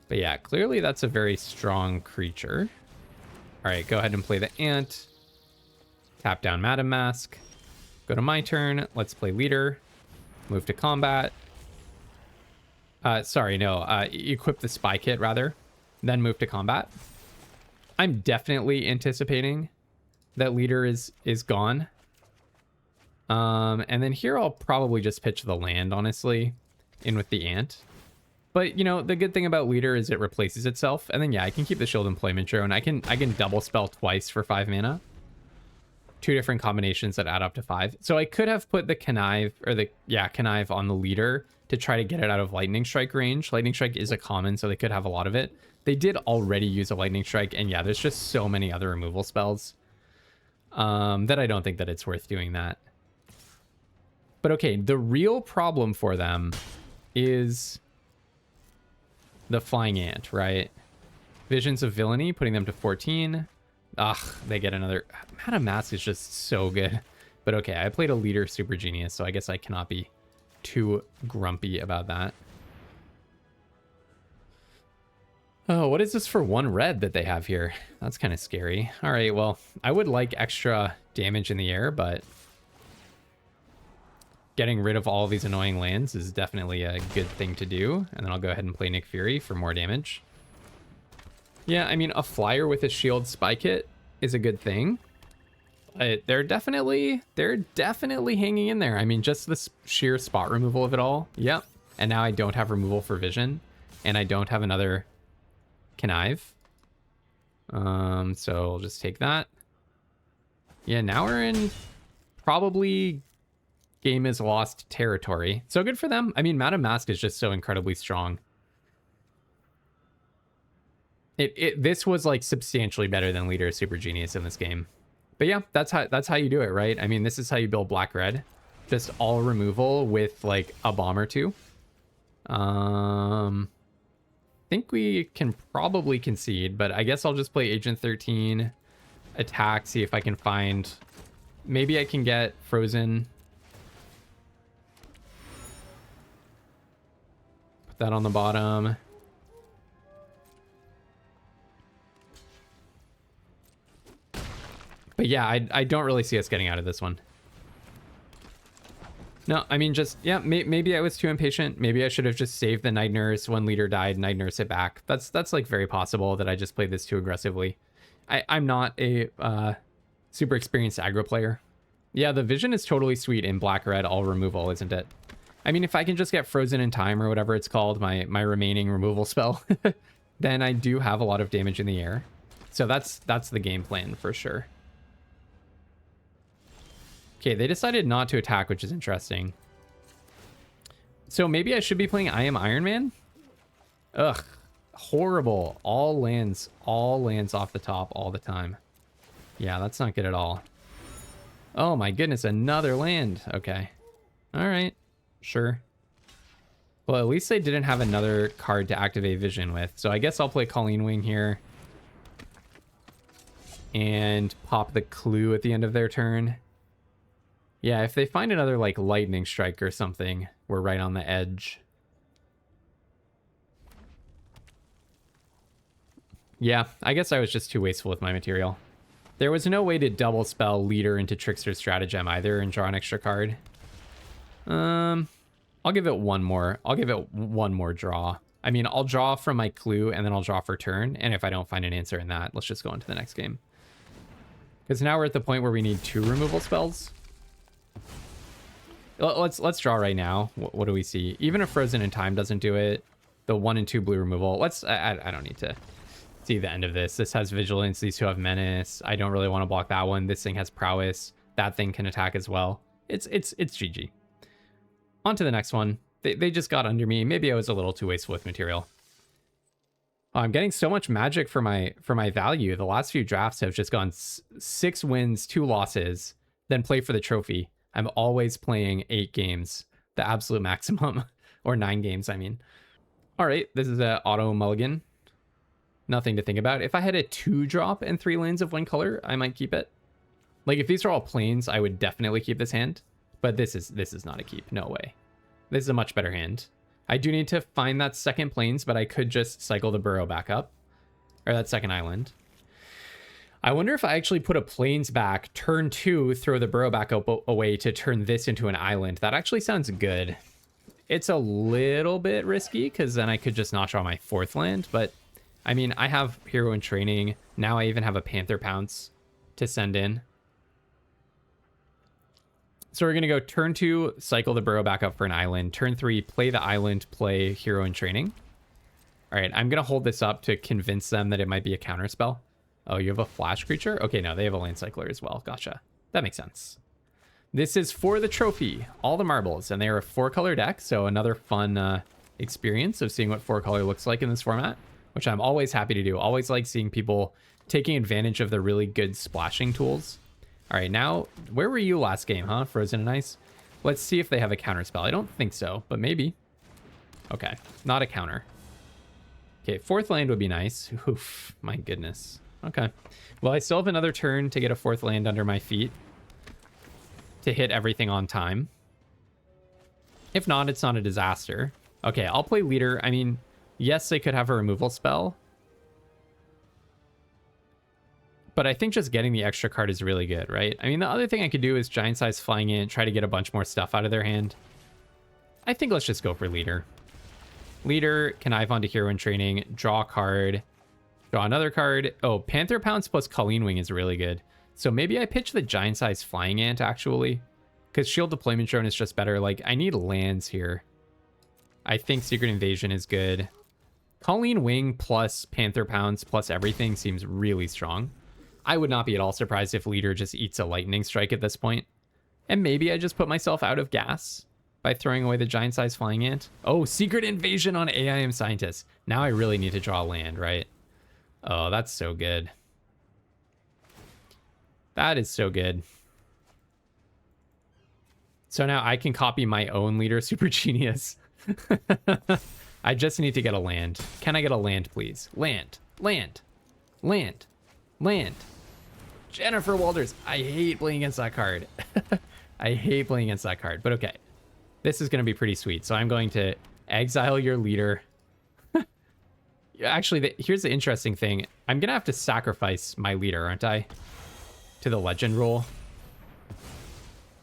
But yeah, clearly that's a very strong creature. All right, go ahead and play the Ant. Tap down Madam Mask. Go to my turn. Let's play Leader. Move to combat. Sorry, no. Equip the Spy Kit, rather. Then move to combat. I'm definitely anticipating that Leader is gone. And then here I'll probably just pitch the land, honestly, in with the Ant. But, you know, the good thing about Leader is it replaces itself. And then, yeah, I can keep the Shield Employment Drone. I can double spell twice for 5 mana. 2 different combinations that add up to 5. So I could have put the Connive, or the, yeah, Connive on the Leader to try to get it out of Lightning Strike range. Lightning Strike is a common, so they could have a lot of it. They did already use a Lightning Strike, and yeah, there's just so many other removal spells that I don't think that it's worth doing that. But okay, the real problem for them is the Flying Ant, right? Visions of Villainy, putting them to 14. Ugh, they get another... Madam Mask is just so good. But okay, I played a Leader Super Genius, so I guess I cannot be too grumpy about that. Oh, what is this for 1 red that they have here? That's kind of scary. All right, well, I would like extra damage in the air, but getting rid of all of these annoying lands is definitely a good thing to do. And then I'll go ahead and play Nick Fury for more damage. Yeah, I mean, a flyer with a shield spy kit is a good thing. They're definitely hanging in there. I mean, just the sheer spot removal of it all. Yep. And now I don't have removal for vision, and I don't have another Connive. So I'll just take that. Yeah, now we're in probably game is lost territory. So good for them. I mean, Madam Mask is just so incredibly strong. This was like substantially better than Leader Super Genius in this game. But yeah, that's how you do it, right? I mean, this is how you build black-red. Just all removal with like a bomb or two. I think we can probably concede, but I guess I'll just play Agent 13, attack, see if I can find... Maybe I can get Frozen. Put that on the bottom. But yeah, I don't really see us getting out of this one. No, I mean, just, yeah, maybe I was too impatient. Maybe I should have just saved the Night Nurse when Leader died, Night Nurse it back. That's like very possible that I just played this too aggressively. I'm not a super experienced aggro player. Yeah, the vision is totally sweet in black-red all removal, isn't it? I mean, if I can just get Frozen in Time or whatever it's called, my remaining removal spell, then I do have a lot of damage in the air. So that's the game plan for sure. Okay, they decided not to attack, which is interesting. So maybe I should be playing I Am Iron Man? Ugh, horrible. All lands off the top all the time. Yeah, that's not good at all. Oh my goodness, another land. Okay. All right, sure. Well, at least they didn't have another card to activate Vision with. So I guess I'll play Colleen Wing here. And pop the Clue at the end of their turn. Yeah, if they find another, like, Lightning Strike or something, we're right on the edge. Yeah, I guess I was just too wasteful with my material. There was no way to double spell Leader into Trickster's Stratagem either and draw an extra card. I'll give it one more. I'll give it one more draw. I mean, I'll draw from my Clue, and then I'll draw for turn, and if I don't find an answer in that, let's just go on to the next game. Because now we're at the point where we need 2 removal spells. Let's draw right now. What do we see? Even if Frozen in Time doesn't do it, the 1 and 2 blue removal. I don't need to see the end of this. This has Vigilance. These two have Menace. I don't really want to block that one. This thing has Prowess. That thing can attack as well. It's GG. On to the next one. They just got under me. Maybe I was a little too wasteful with material. Oh, I'm getting so much magic for my value. The last few drafts have just gone 6 wins, 2 losses, then play for the trophy. I'm always playing 8 games, the absolute maximum, or 9 games, I mean. All right, this is an auto mulligan. Nothing to think about. If I had a 2-drop and 3 lands of one color, I might keep it. Like, if these are all plains, I would definitely keep this hand. But this is not a keep. No way. This is a much better hand. I do need to find that second plains, but I could just cycle the burrow back up. Or that second island. I wonder if I actually put a plains back, turn 2, throw the burrow back up away to turn this into an island. That actually sounds good. It's a little bit risky because then I could just not draw my 4th land. But, I mean, I have Hero in Training. Now I even have a Panther Pounce to send in. So we're going to go turn 2, cycle the burrow back up for an island. Turn 3, play the island, play Hero in Training. All right, I'm going to hold this up to convince them that it might be a counter spell. Oh, you have a flash creature? Okay, no, they have a land cycler as well. Gotcha. That makes sense. This is for the trophy, all the marbles, and they are a 4-color deck, so another fun experience of seeing what 4-color looks like in this format, which I'm always happy to do. Always like seeing people taking advantage of the really good splashing tools. All right, now, where were you last game, huh? Frozen and Ice? Let's see if they have a counter spell. I don't think so, but maybe. Okay, not a counter. Okay, 4th land would be nice. Oof, my goodness. Okay, well, I still have another turn to get a 4th land under my feet to hit everything on time. If not, it's not a disaster. Okay, I'll play leader. I mean, yes, they could have a removal spell, but I think just getting the extra card is really good, right? I mean, the other thing I could do is giant size flying in, try to get a bunch more stuff out of their hand. I think let's just go for leader. Leader, connive onto Hero in Training, draw a card, draw another card. Oh, Panther Pounce plus Colleen Wing is really good. So maybe I pitch the giant size flying ant actually, because Shield Deployment Drone is just better. Like, I need lands here. I think Secret Invasion is good. Colleen Wing plus Panther Pounce plus everything seems really strong. I would not be at all surprised if leader just eats a lightning strike at this point. And maybe I just put myself out of gas by throwing away the giant size flying ant. Oh, Secret Invasion on AIM Scientist. Now I really need to draw land, right? Oh, that's so good. That is so good. So now I can copy my own leader, Super Genius. I just need to get a land. Can I get a land, please? Land, land, land, land. Jennifer Walters. I hate playing against that card. I hate playing against that card, but okay. This is going to be pretty sweet. So I'm going to exile your leader. Actually, here's the interesting thing. I'm going to have to sacrifice my leader, aren't I? To the legend rule.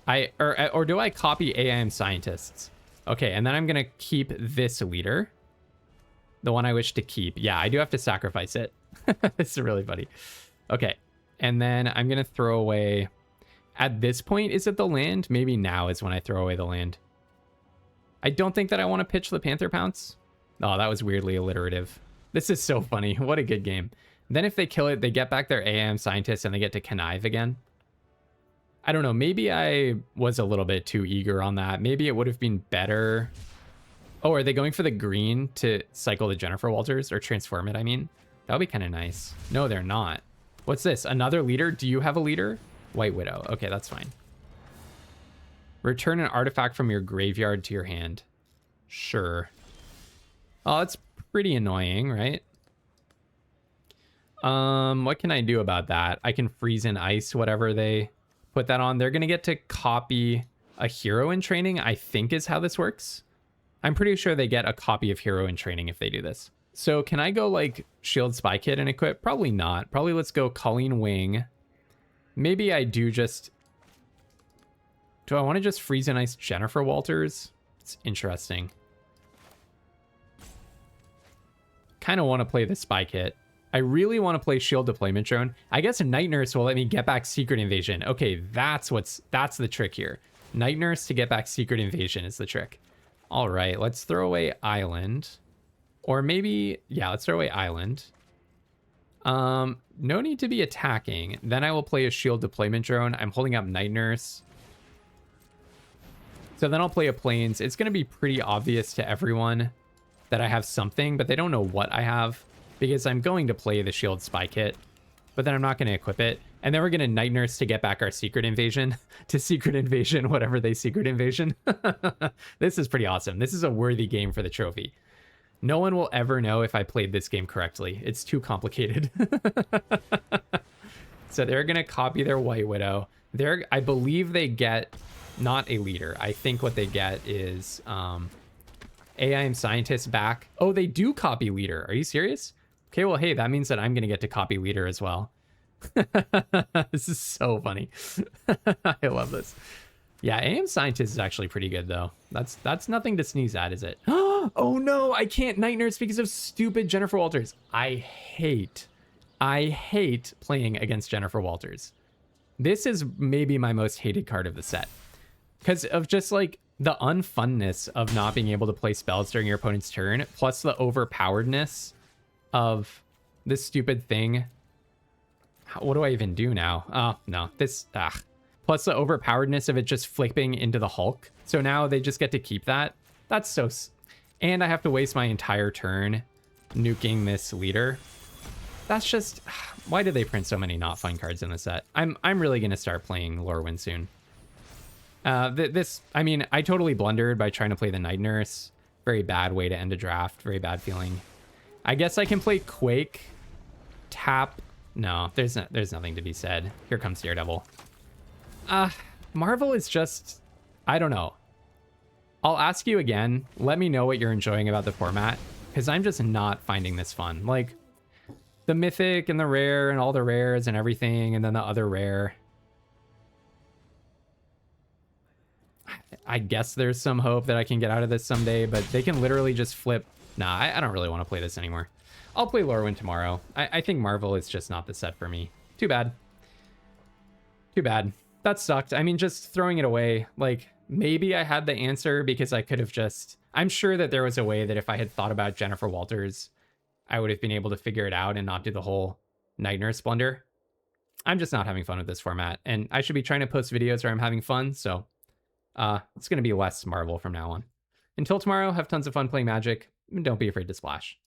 Or do I copy AIM Scientists? Okay, and then I'm going to keep this leader. The one I wish to keep. Yeah, I do have to sacrifice it. It's really funny. Okay, and then I'm going to throw away... At this point, is it the land? Maybe now is when I throw away the land. I don't think that I want to pitch the Panther Pounce. Oh, that was weirdly alliterative. This is so funny. What a good game. Then if they kill it, they get back their AIM Scientist and they get to connive again. I don't know. Maybe I was a little bit too eager on that. Maybe it would have been better. Oh, are they going for the green to cycle the Jennifer Walters or transform it? I mean, that would be kind of nice. No, they're not. What's this? Another leader? Do you have a leader? White Widow. Okay, that's fine. Return an artifact from your graveyard to your hand. Sure. Oh, that's pretty annoying, right? What can I do about that? I can freeze in ice whatever they put that on. They're going to get to copy a Hero in Training, I think is how this works. I'm pretty sure they get a copy of Hero in Training if they do this. So can I go like Shield Spy Kit and equip? Probably not. Probably let's go Colleen Wing. Maybe I do just... Do I want to just freeze in ice Jennifer Walters? It's interesting. Kind of want to play the Spy Kit. I really want to play Shield Deployment Drone. I guess Night Nurse will let me get back Secret Invasion. Okay, that's the trick here. Night Nurse to get back Secret Invasion is the trick. All right, let's throw away Island. Or maybe, yeah, let's throw away Island. No need to be attacking. Then I will play a Shield Deployment Drone. I'm holding up Night Nurse. So then I'll play a Plains. It's going to be pretty obvious to everyone that I have something, but they don't know what I have because I'm going to play the Shield Spy Kit, but then I'm not going to equip it. And then we're going to Night Nurse to get back our Secret Invasion to Secret Invasion, whatever they Secret Invasion. This is pretty awesome. This is a worthy game for the trophy. No one will ever know if I played this game correctly. It's too complicated. So they're going to copy their White Widow. I believe they get not a leader. I think what they get is AI and scientists back. Oh, they do copy leader. Are you serious? Okay, well, hey, that means that I'm going to get to copy leader as well. This is so funny. I love this. Yeah, AM scientist is actually pretty good though. That's nothing to sneeze at, is it? Oh no, I can't night nurse because of stupid Jennifer Walters. I hate playing against Jennifer Walters. This is maybe my most hated card of the set because of just like the unfunness of not being able to play spells during your opponent's turn, plus the overpoweredness of this stupid thing. What do I even do now? Oh, no, this, plus the overpoweredness of it just flipping into the Hulk. So now they just get to keep that. That's so, and I have to waste my entire turn nuking this leader. That's just, why did they print so many not fun cards in the set? I'm really going to start playing Lorwyn soon. I mean, I totally blundered by trying to play the Night Nurse. Very bad way to end a draft. Very bad feeling. I guess I can play Quake, tap. No, there's nothing to be said. Here comes Daredevil. Marvel is just, I don't know. I'll ask you again. Let me know what you're enjoying about the format, because I'm just not finding this fun. Like, the mythic and the rare and all the rares and everything, and then the other rare. I guess there's some hope that I can get out of this someday, but they can literally just flip. Nah, I don't really want to play this anymore. I'll play Lorwyn tomorrow. I think Marvel is just not the set for me. Too bad. Too bad. That sucked. I mean, just throwing it away. Like, maybe I had the answer because I could have just... I'm sure that there was a way that if I had thought about Jennifer Walters, I would have been able to figure it out and not do the whole Night Nurse blunder. I'm just not having fun with this format. And I should be trying to post videos where I'm having fun, so... it's going to be less Marvel from now on. Until tomorrow, have tons of fun playing Magic, and don't be afraid to splash.